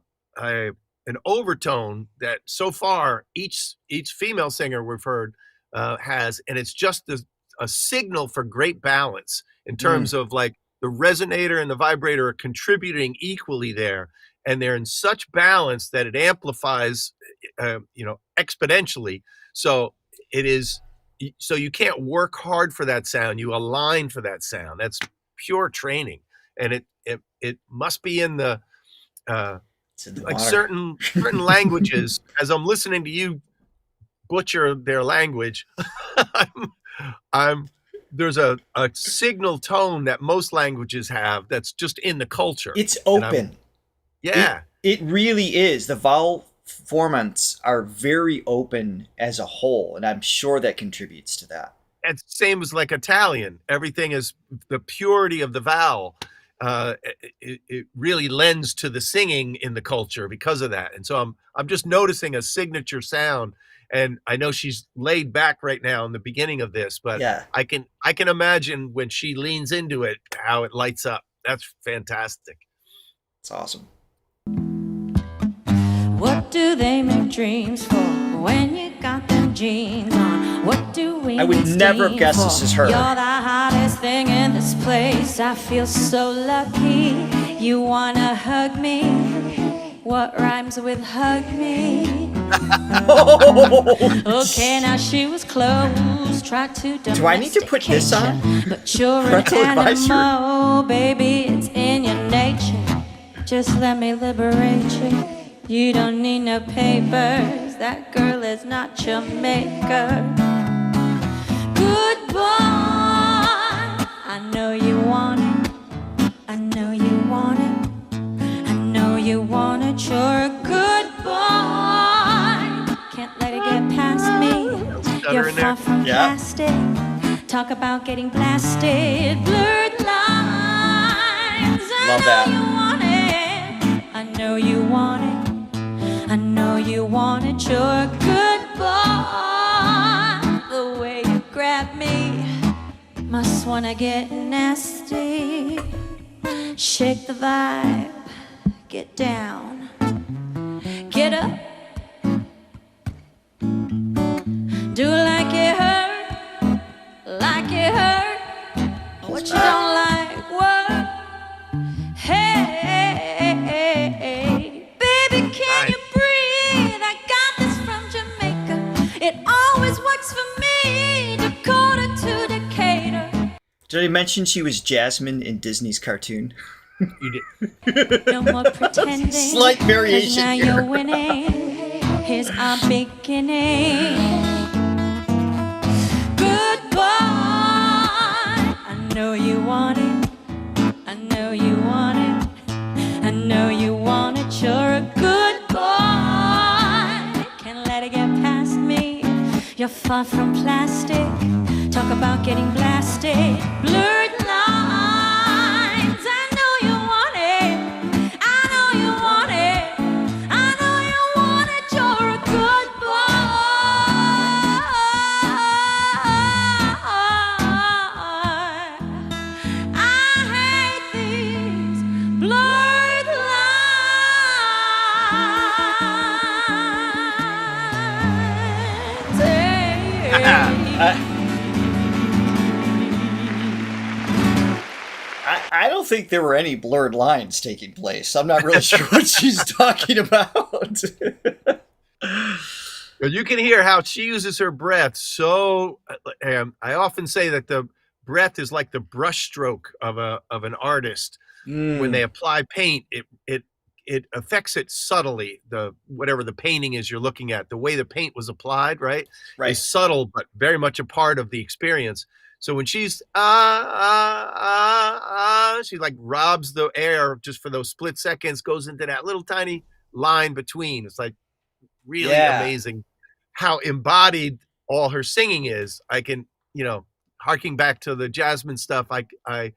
overtone that so far each female singer we've heard has, and it's just a signal for great balance in terms of like the resonator and the vibrator are contributing equally there, and they're in such balance that it amplifies exponentially. So you can't work hard for that sound, you align for that sound. That's pure training, and it must be in the like certain languages. As I'm listening to you butcher their language, there's a signal tone that most languages have that's just in the culture. It's open. It really is. The vowel formants are very open as a whole, and I'm sure that contributes to that. It's the same as like Italian. Everything is the purity of the vowel. It really lends to the singing in the culture because of that. And so I'm just noticing a signature sound. And I know she's laid back right now in the beginning of this, but I can imagine when she leans into it, how it lights up. That's fantastic. It's awesome. What do they make dreams for when you got them jeans on? What do we I would never have guessed this is her. You're the hottest thing in this place. I feel so lucky. You wanna hug me? What rhymes with hug me? Okay, now she was close. Tried to do I need to put this on? But you're an animal, baby. It's in your nature. Just let me liberate you. You don't need no papers. That girl is not your maker. Good boy, I know you want it. I know you want it. I know you want it. You're a good boy. Can't let it get past me. You're far from plastic. Talk about getting blasted. Blurred lines. Love that. I know you want it. I know you want it. You're a good boy. The way you grab me, must wanna get nasty. Shake the vibe, get down, get up. Do like it hurt, like it hurt. What you don't like, what? Hey, baby, can you breathe? I got this from Jamaica. It always works for me, Dakota to Decatur. Did I mention she was Jasmine in Disney's cartoon? You did. No more pretending. Slight variation 'cause now here. you're winning. Here's our beginning. Good boy, I know you want it. I know you want it. I know you want it. You're a good boy. Can't let it get past me. You're far from plastic. Talk about getting blasted. Blurred lines. I know you want it. I know you want it. I know you want it. You're a good boy. I hate these blurred lines. I don't think there were any blurred lines taking place. I'm not really sure what she's talking about. But you can hear how she uses her breath. So I often say that the breath is like the brushstroke of an artist. When they apply paint, it affects it subtly. Whatever the painting is you're looking at, the way the paint was applied, right, is subtle but very much a part of the experience. So when she's she like robs the air just for those split seconds, goes into that little tiny line between. It's like really amazing how embodied all her singing is. I can, harking back to the Jasmine stuff, I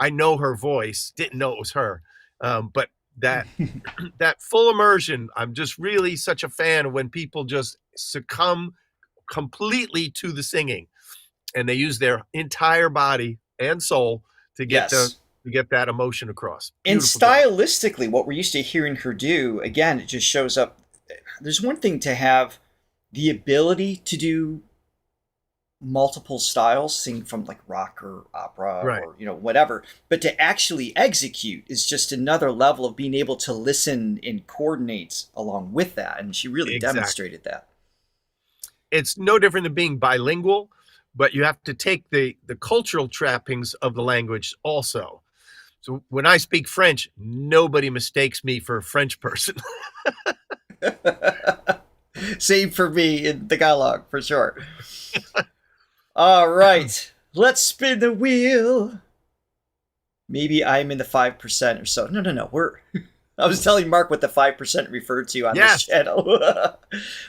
know her voice, didn't know it was her. But that that full immersion, I'm just really such a fan of when people just succumb completely to the singing and they use their entire body and soul to get that emotion across. And Beautiful stylistically, what we're used to hearing her do, again, it just shows up. There's one thing to have the ability to do multiple styles, sing from like rock or opera or whatever, but to actually execute is just another level of being able to listen and coordinate along with that. And she really demonstrated that. It's no different than being bilingual, but you have to take the cultural trappings of the language also. So when I speak French, nobody mistakes me for a French person. Same for me in Tagalog, for sure. All right, let's spin the wheel. Maybe I'm in the 5% or so. No. I was telling Mark what the 5% referred to on this channel.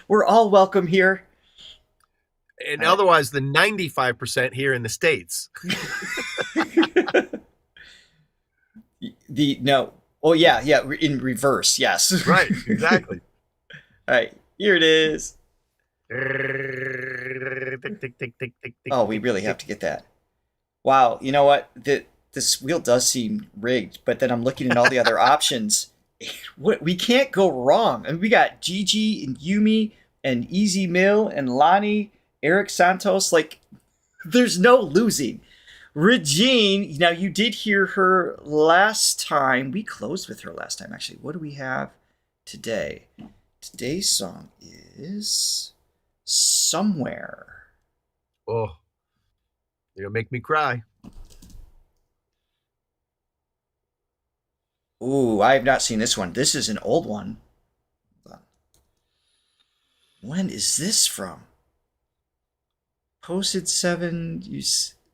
We're all welcome here. And otherwise, the 95% here in the States. In reverse, yes. Right, exactly. All right, here it is. Oh, we really have to get that. Wow, you know what? This wheel does seem rigged, but then I'm looking at all the other options. We can't go wrong. And we got Gigi and Yumi and Easy Mill and Lani, Eric Santos. Like, there's no losing. Regine, now you did hear her last time. We closed with her last time, actually. What do we have today? Today's song is Somewhere. Oh, you're going to make me cry. Ooh, I have not seen this one. This is an old one. When is this from? Posted 7.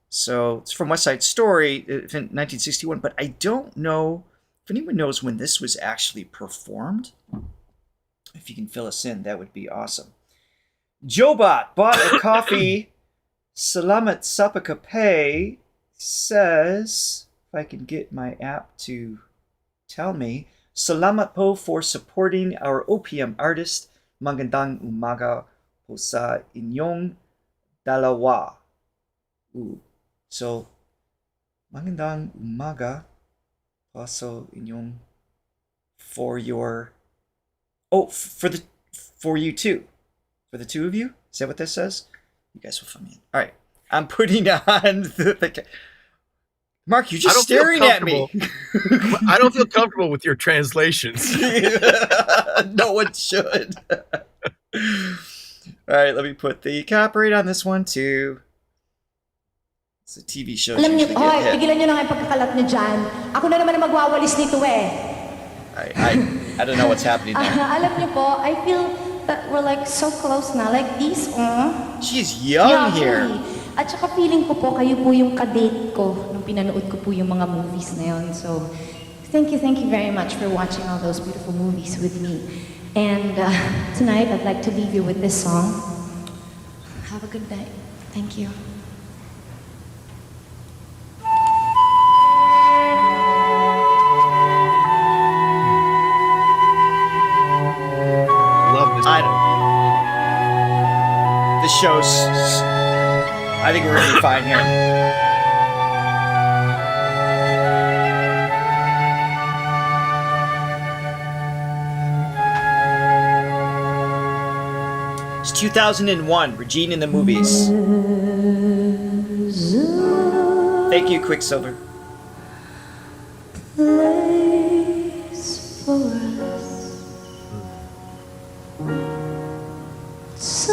So it's from West Side Story, 1961. But I don't know if anyone knows when this was actually performed. If you can fill us in, that would be awesome. Jobot bought a coffee. Salamat sa pagkape says, if I can get my app to tell me, salamat po for supporting our OPM artist. Magandang umaga po sa inyong dalawa. Ooh. So, magandang umaga po sa inyong for your... Oh, for you too. For the two of you? Is that what this says? You guys will fill me in. All right. I'm putting on the Mark, you're just staring at me. I don't feel comfortable with your translations. No one should. All right, let me put the copyright on this one too. It's a TV show. Alam niyo, pigilan niyo na kayo pagkakalat niyo dyan. Ako na naman ang magwawalis nito eh. I don't know what's happening there. Alam niyo po, I feel that we're like so close na. Like this, She's young here. At saka feeling ko po, kayo po yung kadate ko nung pinanood ko po yung mga movies na yun. So, thank you very much for watching all those beautiful movies with me. And tonight, I'd like to leave you with this song. Have a good night. Thank you. Love this. This show's... I think we're going to be fine here. It's 2001, Regine in the movies. Thank you, Quicksilver. Place for us.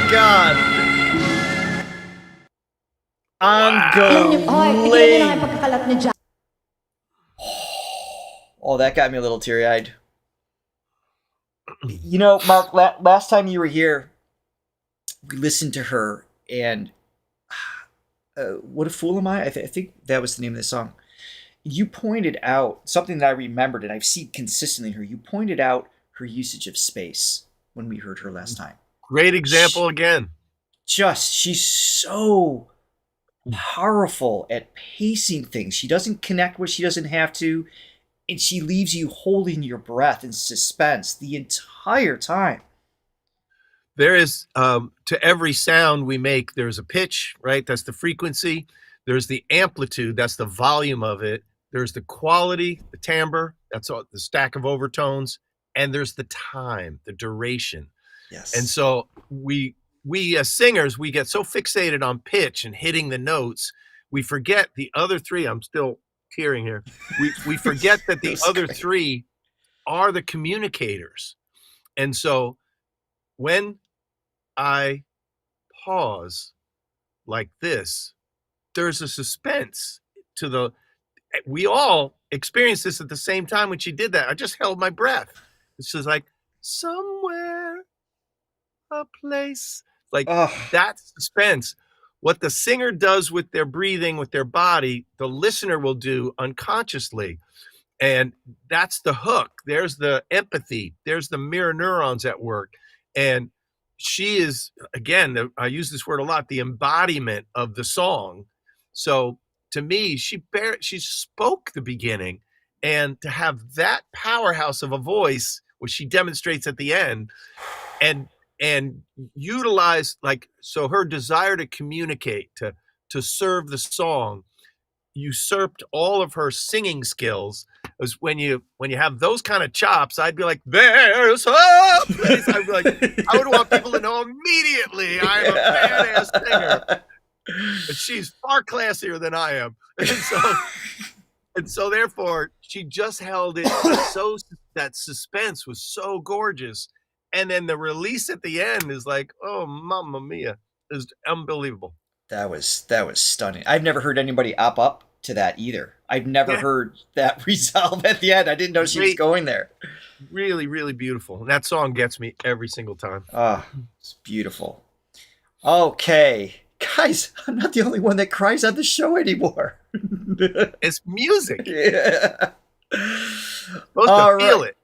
my God. Ang Alam niyo, bigyan niyo lang yung galing. pagkakalat ni Jack. Oh, that got me a little teary-eyed. You know, Mark, last time you were here, we listened to her, and What a Fool Am I? I think that was the name of the song. You pointed out something that I remembered, and I've seen consistently in her. You pointed out her usage of space when we heard her last time. Great example again. She's so powerful at pacing things. She doesn't connect what she doesn't have to, and she leaves you holding your breath in suspense the entire time. There is, to every sound we make, there's a pitch, right? That's the frequency. There's the amplitude. That's the volume of it. There's the quality, the timbre. That's all, the stack of overtones. And there's the time, the duration. Yes. And so we as singers, we get so fixated on pitch and hitting the notes, we forget the other three. I'm still tearing here. We forget that the other three are the communicators. And so when I pause like this, there's a suspense to the, we all experienced this at the same time when she did that. I just held my breath. It's just like, somewhere, a place, like that suspense. What the singer does with their breathing, with their body, the listener will do unconsciously. And that's the hook. There's the empathy. There's the mirror neurons at work. And she is, again, I use this word a lot, the embodiment of the song. So to me, she spoke the beginning, and to have that powerhouse of a voice, which she demonstrates at the end, and utilize, like, so her desire to communicate, to serve the song, usurped all of her singing skills. Because when you have those kind of chops, I'd be like, there's hope. I'd be like, I would want people to know immediately I'm a badass singer. But she's far classier than I am. And so therefore she just held it so, that suspense was so gorgeous. And then the release at the end is like, oh, mamma mia. It's unbelievable. That was stunning. I've never heard anybody up to that either. I've never heard that resolve at the end. I didn't know she was going there. Really, really beautiful. And that song gets me every single time. Oh, it's beautiful. Okay. Guys, I'm not the only one that cries on the show anymore. It's music. Yeah. Supposed to feel it.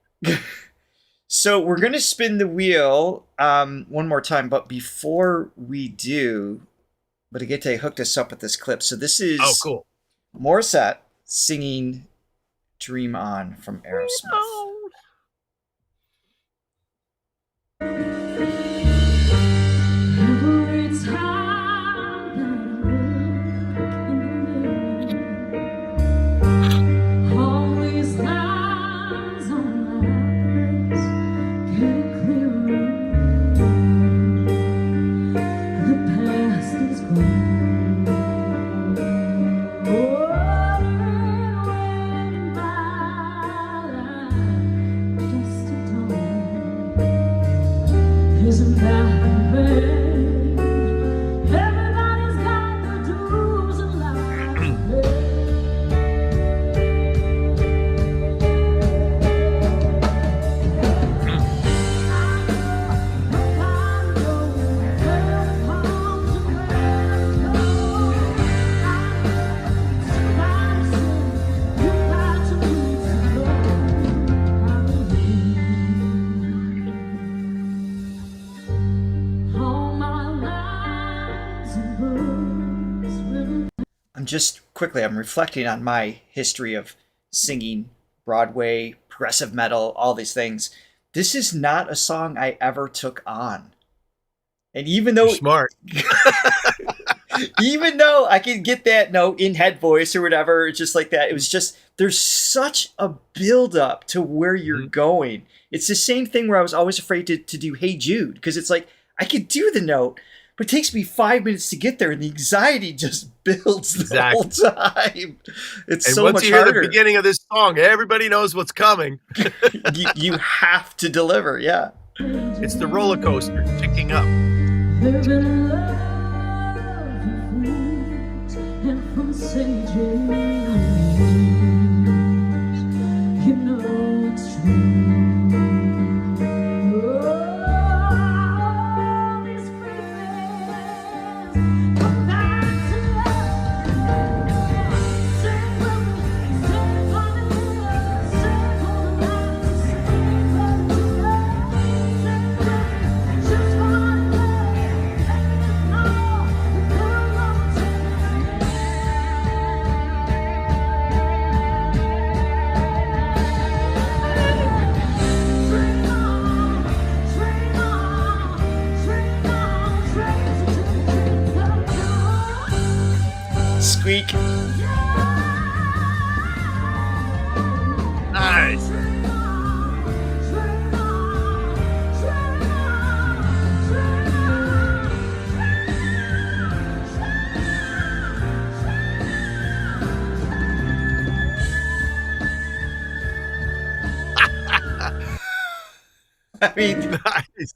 So we're going to spin the wheel one more time. But before we do, Brigitte hooked us up with this clip. So this is cool. Morisette singing Dream On from Aerosmith. I'm reflecting on my history of singing Broadway, progressive metal, all these things. This is not a song I ever took on. And even though... You're smart. Even though I could get that note in head voice or whatever, just like that, it was just, there's such a build-up to where you're going. It's the same thing where I was always afraid to do Hey Jude, because it's like, I could do the note, but it takes me 5 minutes to get there, and the anxiety just builds the whole time. It's so much harder. And once you hear the beginning of this song, everybody knows what's coming. you have to deliver, yeah. It's the roller coaster ticking up. Living love from fools and from sages. You know it's true. Oh, these friends come back to love. Sing with me, sing for the love, sing for the love, sing for the love, sing with me, just for the love. Squeak. Nice. I mean, Nice.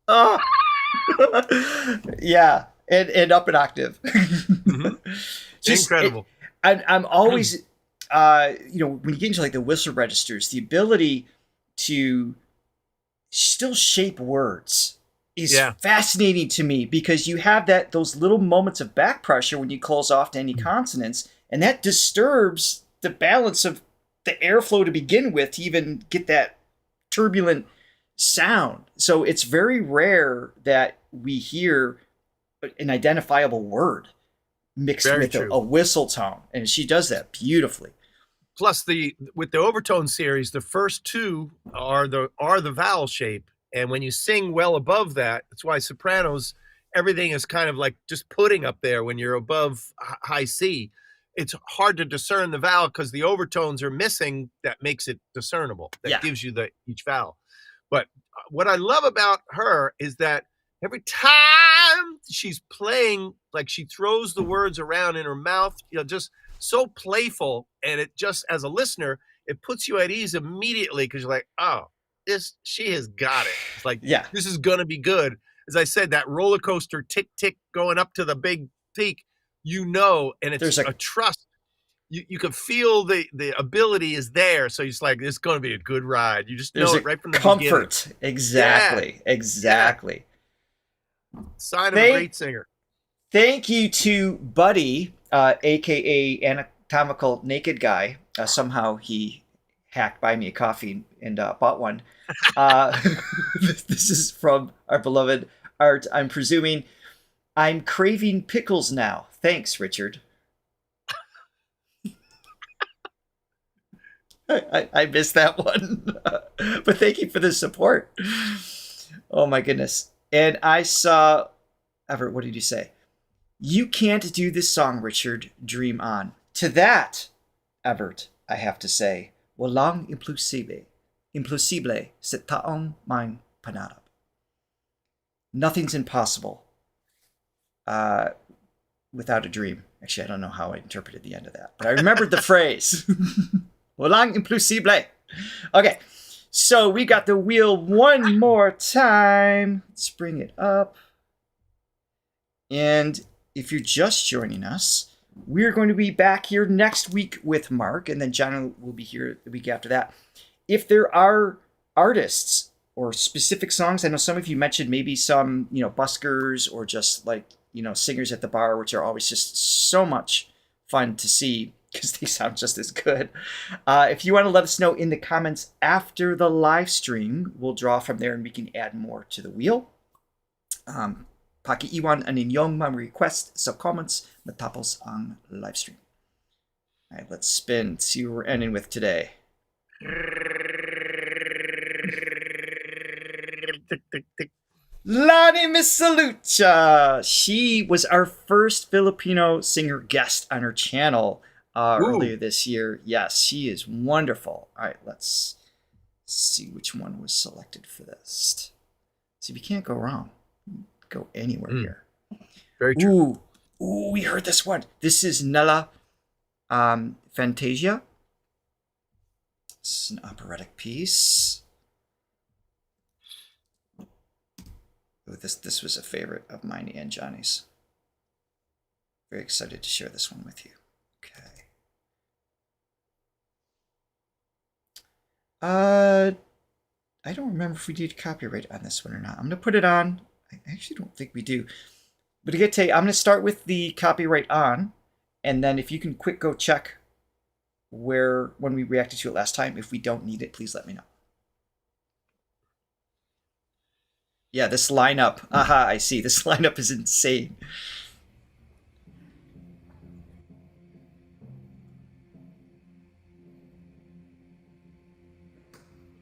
oh. Yeah, and up an octave. Incredible. I'm always, when you get into like the whistle registers, the ability to still shape words is fascinating to me, because you have those little moments of back pressure when you close off to any consonants, and that disturbs the balance of the airflow to begin with to even get that turbulent sound. So it's very rare that we hear an identifiable word mixed with a whistle tone, and she does that beautifully. Plus, with the overtone series, the first two are the vowel shape, and when you sing well above that, that's why sopranos, everything is kind of like just pudding up there. When you're above high C, it's hard to discern the vowel because the overtones are missing. That makes it discernible. That gives you each vowel. But what I love about her is that every time she's playing, like she throws the words around in her mouth, just so playful. And it just, as a listener, it puts you at ease immediately, because you're like, oh, she has got it. It's like, this is going to be good. As I said, that roller coaster tick, tick going up to the big peak, and it's there's a trust. You can feel the ability is there. So it's like, it's going to be a good ride. You just know it right from the comfort. beginning. Exactly. Exactly. Yeah. Sign of a great singer. Thank you to Buddy, aka Anatomical Naked Guy. Somehow he hacked by me a coffee and bought one. This is from our beloved Art. I'm presuming I'm craving pickles now. Thanks, Richard. I missed that one. But thank you for the support. Oh my goodness. And I saw, Everett, what did you say? You can't do this song, Richard. Dream on. To that, Everett, I have to say, walang imposible sa taong may pangarap. Nothing's impossible without a dream. Actually, I don't know how I interpreted the end of that, but I remembered the phrase. Walang imposible. Okay, so we got the wheel one more time. Let's bring it up. And if you're just joining us, we're going to be back here next week with Mark, and then John will be here the week after that. If there are artists or specific songs, I know some of you mentioned maybe some, buskers or just like, singers at the bar, which are always just so much fun to see because they sound just as good. If you want to let us know in the comments after the live stream, we'll draw from there and we can add more to the wheel. Pakiiwan ang inyong mga request sa comments matapos ang live stream. All right, let's spin. See what we're ending with today. Lani Misalucha. She was our first Filipino singer guest on her channel earlier this year. Yes, she is wonderful. All right, let's see which one was selected for this. See, we can't go wrong. Go anywhere here. Very true. Ooh, we heard this one. This is Nella, Fantasia. This is an operatic piece. This was a favorite of mine and Johnny's. Very excited to share this one with you. Okay. I don't remember if we did copyright on this one or not. I'm gonna put it on. I actually don't think we do. But I'm gonna start with the copyright on, and then if you can quick go check when we reacted to it last time. If we don't need it, please let me know. Yeah, this lineup. Aha, I see. This lineup is insane.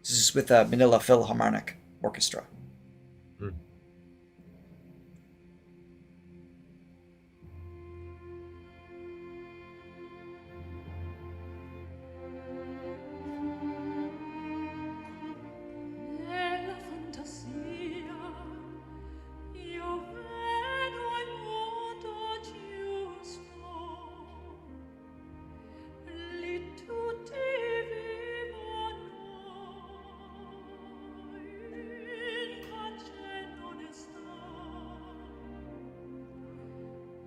This is with Manila Philharmonic Orchestra. Nella fantasia io vedo il mondo giusto, lì tutti vivono in pace e onestà.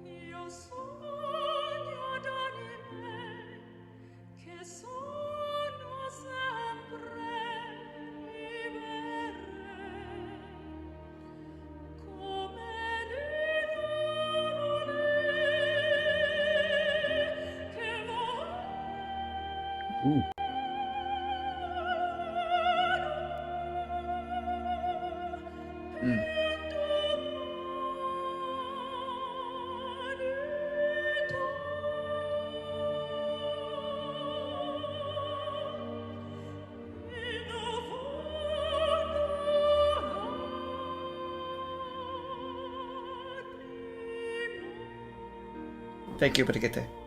Io sogno d'anime che sono sempre libere, come le nuvole che volano. Thank you, Brigitte.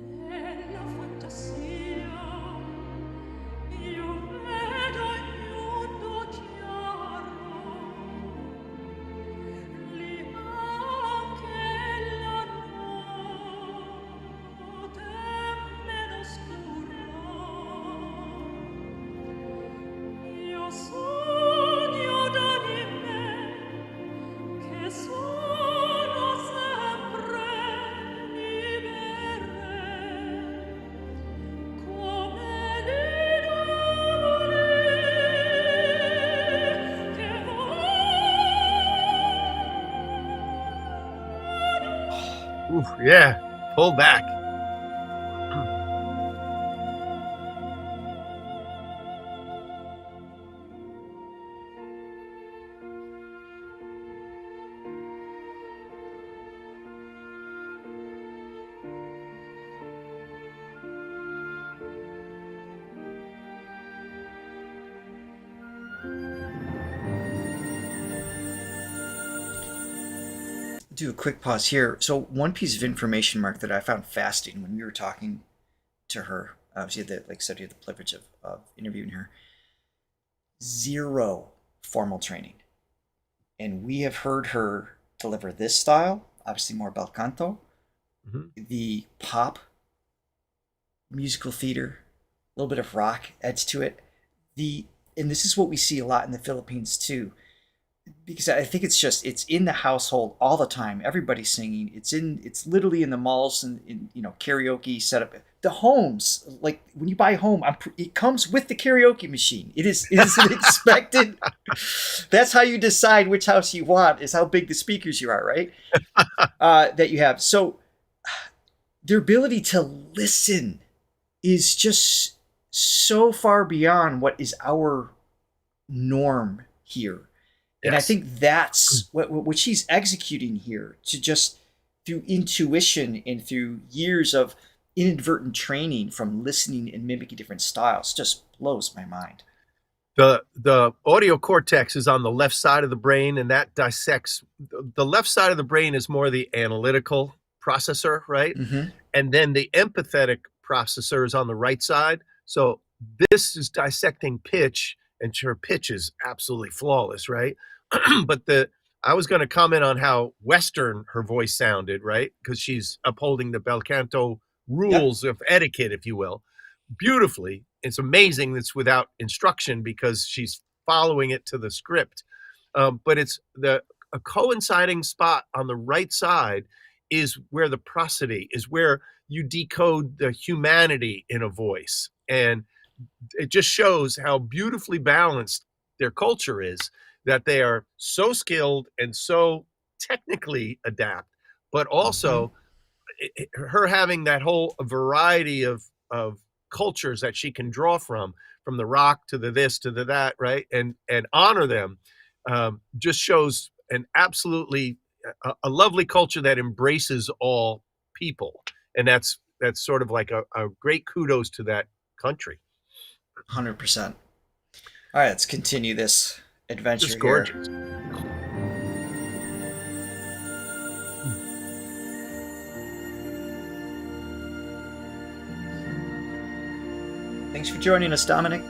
Nella fantasia io vedo il mondo chiaro, lì anche la notte è meno scura. Io sogno d'anime che sono sempre libere, come le nuvole che volano. Oof, yeah, pull back. Do a quick pause here. So one piece of information, Mark, that I found fascinating when we were talking to her. She had like I said, you had the privilege of interviewing her. 0 formal training, and we have heard her deliver this style. Obviously, more bel canto, the pop, musical theater, a little bit of rock adds to it. And this is what we see a lot in the Philippines too. Because I think it's in the household all the time. Everybody's singing. It's literally in the malls and in karaoke setup. The homes, like when you buy a home, it comes with the karaoke machine. It is an expected. That's how you decide which house you want, is how big the speakers you are, right? That you have. So their ability to listen is just so far beyond what is our norm here. And I think that's what she's executing here, to just through intuition and through years of inadvertent training from listening and mimicking different styles, just blows my mind. The audio cortex is on the left side of the brain, and that dissects. The left side of the brain is more the analytical processor, right? And then the empathetic processor is on the right side. So this is dissecting pitch, and her pitch is absolutely flawless, right? But I was going to comment on how Western her voice sounded, right? Because she's upholding the bel canto rules of etiquette, if you will, beautifully. it's amazing it's without instruction because she's following it to the script. But it's a coinciding spot on the right side is where the prosody is, where you decode the humanity in a voice. And it just shows how beautifully balanced their culture is, that they are so skilled and so technically adept, but also her having that whole variety of cultures that she can draw from the rock to the this to the that, right? And honor them, just shows an absolutely a lovely culture that embraces all people. And that's sort of like a great kudos to that country. 100%. All right, let's continue this adventure. Just gorgeous. Thanks for joining us, Dominic.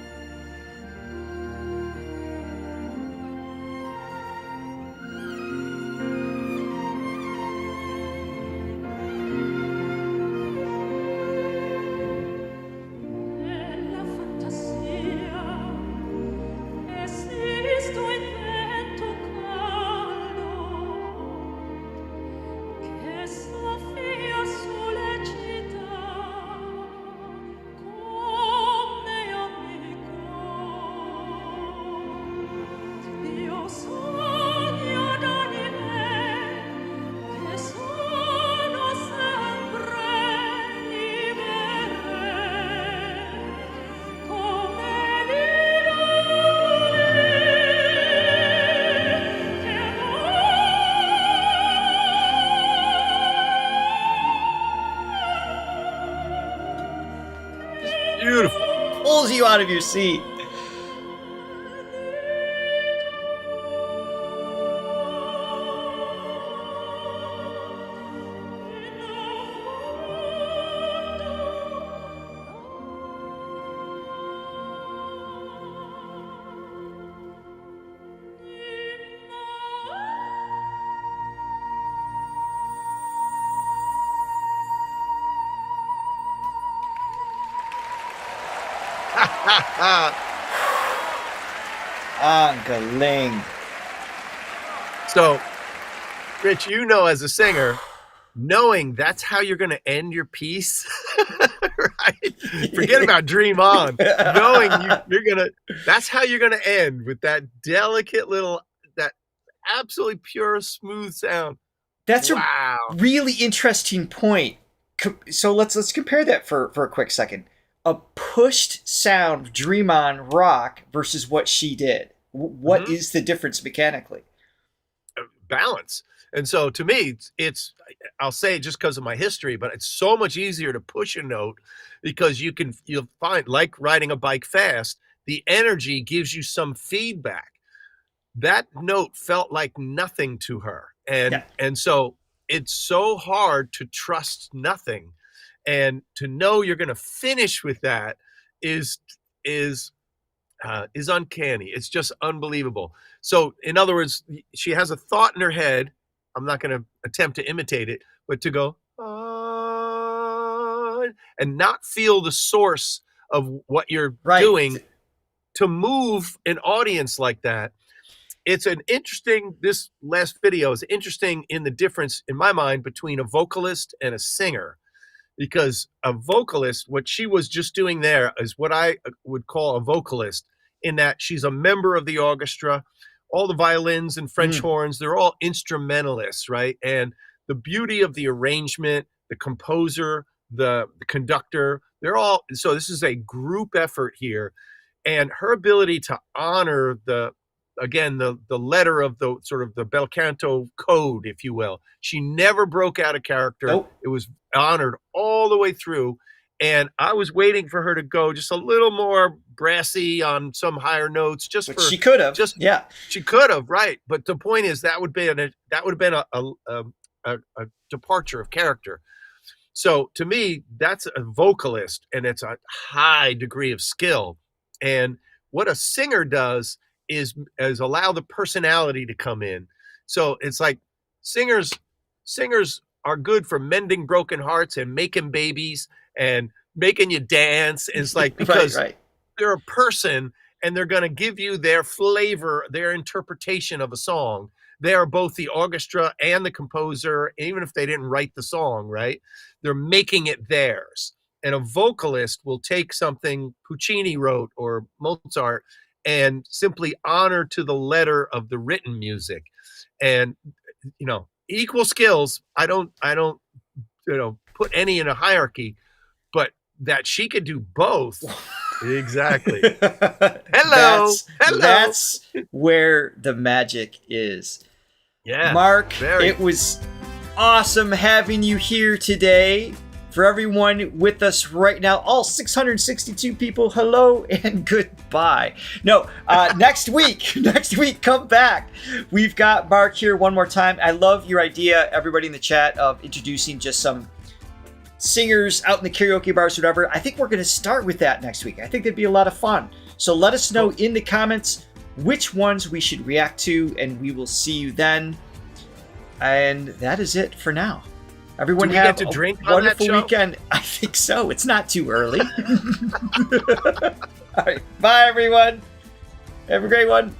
Nella fantasia esisto in vento caldo che soffia sulle città come amico. Io sogno d'anime che sono sempre libere come Beautiful. Pulls you out of your seat. Ang galing. So, Rich, you know, as a singer, knowing that's how you're going to end your piece, right? Forget about Dream On. Knowing that's how you're going to end, with that delicate little, that absolutely pure, smooth sound. That's wow. a really interesting point. So let's compare that for a quick second. A pushed sound, Dream On rock versus what she did. What is the difference mechanically? Balance. And so to me, it's I'll say just because of my history, but it's so much easier to push a note because you'll find, like riding a bike fast, the energy gives you some feedback. That note felt like nothing to her. And so it's so hard to trust nothing. And to know you're going to finish with that is uncanny. It's just unbelievable. So in other words, she has a thought in her head. I'm not going to attempt to imitate it, but to go and not feel the source of what you're doing, to move an audience like that. It's this last video is interesting in the difference, in my mind, between a vocalist and a singer. Because a vocalist, what she was just doing there is what I would call a vocalist, in that she's a member of the orchestra. All the violins and French horns, they're all instrumentalists, right? And the beauty of the arrangement, the composer, the conductor, they're all, so this is a group effort here. And her ability to honor the letter of the sort of the bel canto code, if you will. She never broke out of character. Nope. It was honored all the way through. And I was waiting for her to go just a little more brassy on some higher notes, She could have. She could have, right? But the point is that would have been a departure of character. So to me, that's a vocalist, and it's a high degree of skill. And what a singer does is allow the personality to come in. So it's like singers are good for mending broken hearts and making babies and making you dance. And it's like, because they're a person and they're going to give you their flavor, their interpretation of a song. They are both the orchestra and the composer, even if they didn't write the song, right? They're making it theirs. And a vocalist will take something Puccini wrote or Mozart and simply honor to the letter of the written music. And, you know, equal skills. I don't, you know, put any in a hierarchy, but that she could do both. Exactly. Hello. That's where the magic is. Yeah. Mark, very. it was awesome having you here today. For everyone with us right now, all 662 people, hello and goodbye. No, next week, come back. We've got Mark here one more time. I love your idea, everybody in the chat, of introducing just some singers out in the karaoke bars, whatever. I think we're going to start with that next week. I think that'd be a lot of fun. So let us know in the comments which ones we should react to, and we will see you then. And that is it for now. Everyone have to drink a wonderful weekend. I think so. It's not too early. All right. Bye, everyone. Have a great one.